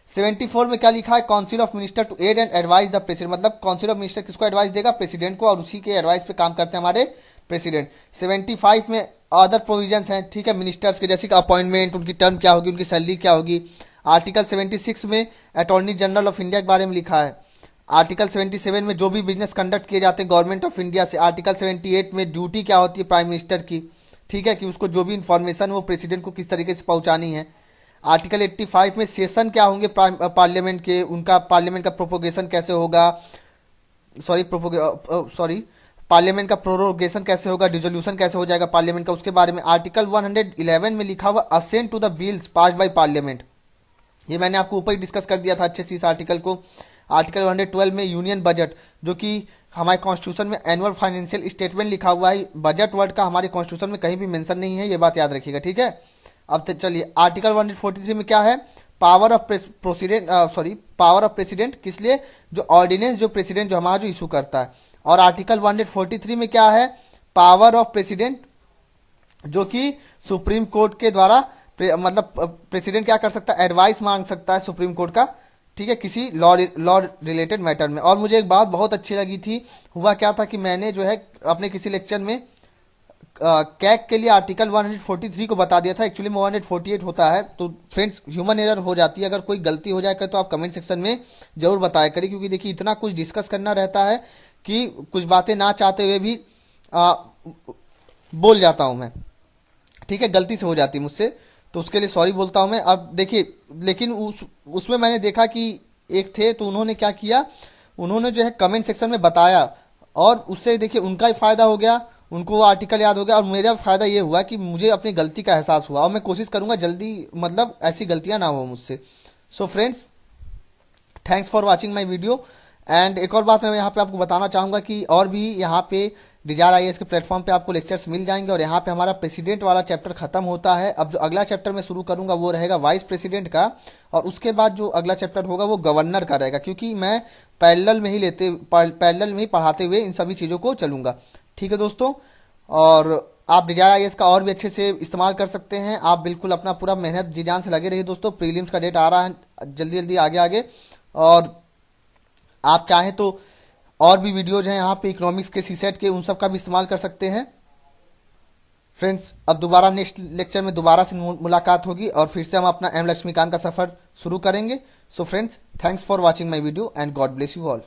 74 में क्या लिखा है, council of minister to aid and advise the president, मतलब काउंसिल ऑफ मिनिस्टर किसको एडवाइस देगा, प्रेसिडेंट को, और उसी के एडवाइस पे काम करते हैं हमारे प्रेसिडेंट। 75 में अदर प्रोविजंस हैं, ठीक है, मिनिस्टर्स के, जैसे कि अपॉइंटमेंट, उनकी टर्म क्या होगी, उनकी सैलरी क्या होगी। आर्टिकल 76 में अटॉर्नी जनरल ऑफ इंडिया के बारे में लिखा है। आर्टिकल 77 में जो भी बिजनेस कंडक्ट किए जाते हैं गवर्नमेंट ऑफ इंडिया से। आर्टिकल 78 में ड्यूटी क्या होती है प्राइम मिनिस्टर की, ठीक है, कि उसको जो भी इंफॉर्मेशन वो प्रेसिडेंट को किस तरीके से पहुंचानी है। आर्टिकल 85 में सेशन क्या होंगे पार्लियामेंट के, उनका पार्लियामेंट का प्रोपोगेशन कैसे होगा, पार्लियामेंट का प्रोरोगेशन कैसे होगा, डिसोल्यूशन कैसे हो जाएगा पार्लियामेंट का, उसके बारे में। आर्टिकल 111 में लिखा हुआ assent to the bills pass by parliament, ये मैंने आपको ऊपर ही डिस्कस कर दिया था अच्छे से इस आर्टिकल को। आर्टिकल 112 में यूनियन बजट, जो कि हमारे कॉन्स्टिट्यूशन में एनुअल फाइनेंशियल स्टेटमेंट लिखा हुआ है, बजट वर्ड का हमारे कॉन्स्टिट्यूशन में कहीं भी मेंशन नहीं है, ये बात याद रखिएगा, ठीक है। अब तो चलिए आर्टिकल 143 में क्या है, पावर ऑफ प्रेसिडेंट किस लिए, जो ऑर्डिनेंस जो प्रेसिडेंट जो हमारा जो इशू करता है। और आर्टिकल 143 में क्या है, पावर ऑफ प्रेसिडेंट जो कि सुप्रीम कोर्ट के द्वारा मतलब प्रेसिडेंट क्या कर सकता है, एडवाइस मांग सकता है सुप्रीम कोर्ट का, ठीक है, किसी लॉ रिलेटेड मैटर में। और मुझे एक बात बहुत अच्छी लगी थी, हुआ क्या था कि मैंने जो है अपने किसी लेक्चर में कैग के लिए आर्टिकल 143 को बता दिया था, एक्चुअली में 148 होता है। तो फ्रेंड्स ह्यूमन एरर हो जाती है, अगर कोई गलती हो जाए तो आप कमेंट सेक्शन में जरूर बताया करिए, क्योंकि देखिए इतना कुछ डिस्कस करना रहता है कि कुछ बातें ना चाहते हुए भी बोल जाता हूँ मैं, ठीक है, गलती से हो जाती है मुझसे। तो उसके लिए सॉरी बोलता हूँ मैं। अब देखिए, लेकिन उसमें मैंने देखा कि एक थे, तो उन्होंने क्या किया, उन्होंने जो है कमेंट सेक्शन में बताया, और उससे देखिए उनका ही फायदा हो गया, उनको वो आर्टिकल याद हो गया, और मेरा फायदा ये हुआ कि मुझे अपनी गलती का एहसास हुआ, और मैं कोशिश करूंगा जल्दी, मतलब ऐसी गलतियां ना हो मुझसे। So friends, thanks for watching my video. And एक और बात मैं यहाँ पे आपको बताना चाहूँगा कि और भी यहाँ पे डिजायर आईएएस के प्लेटफॉर्म पे आपको लेक्चर्स मिल जाएंगे, और यहाँ पे हमारा प्रेसिडेंट वाला चैप्टर खत्म होता है। अब जो अगला चैप्टर मैं शुरू करूँगा वो रहेगा वाइस प्रेसिडेंट का, और उसके बाद जो अगला चैप्टर होगा वो गवर्नर का रहेगा, क्योंकि मैं पैरेलल में ही पढ़ाते हुए इन सभी चीज़ों को चलूँगा। ठीक है दोस्तों, और आप डिजायर आईएएस का और भी अच्छे से इस्तेमाल कर सकते हैं। आप बिल्कुल अपना पूरा मेहनत जी जान से लगे रहिए दोस्तों। प्रीलिम्स का डेट आ रहा है जल्दी जल्दी, आगे आगे। और आप चाहें तो और भी वीडियोज हैं यहाँ पे इकोनॉमिक्स के, सीसेट के, उन सब का भी इस्तेमाल कर सकते हैं। फ्रेंड्स, अब दोबारा नेक्स्ट लेक्चर में दोबारा से मुलाकात होगी, और फिर से हम अपना एम लक्ष्मीकांत का सफ़र शुरू करेंगे। So friends, thanks for watching my video and God bless you all.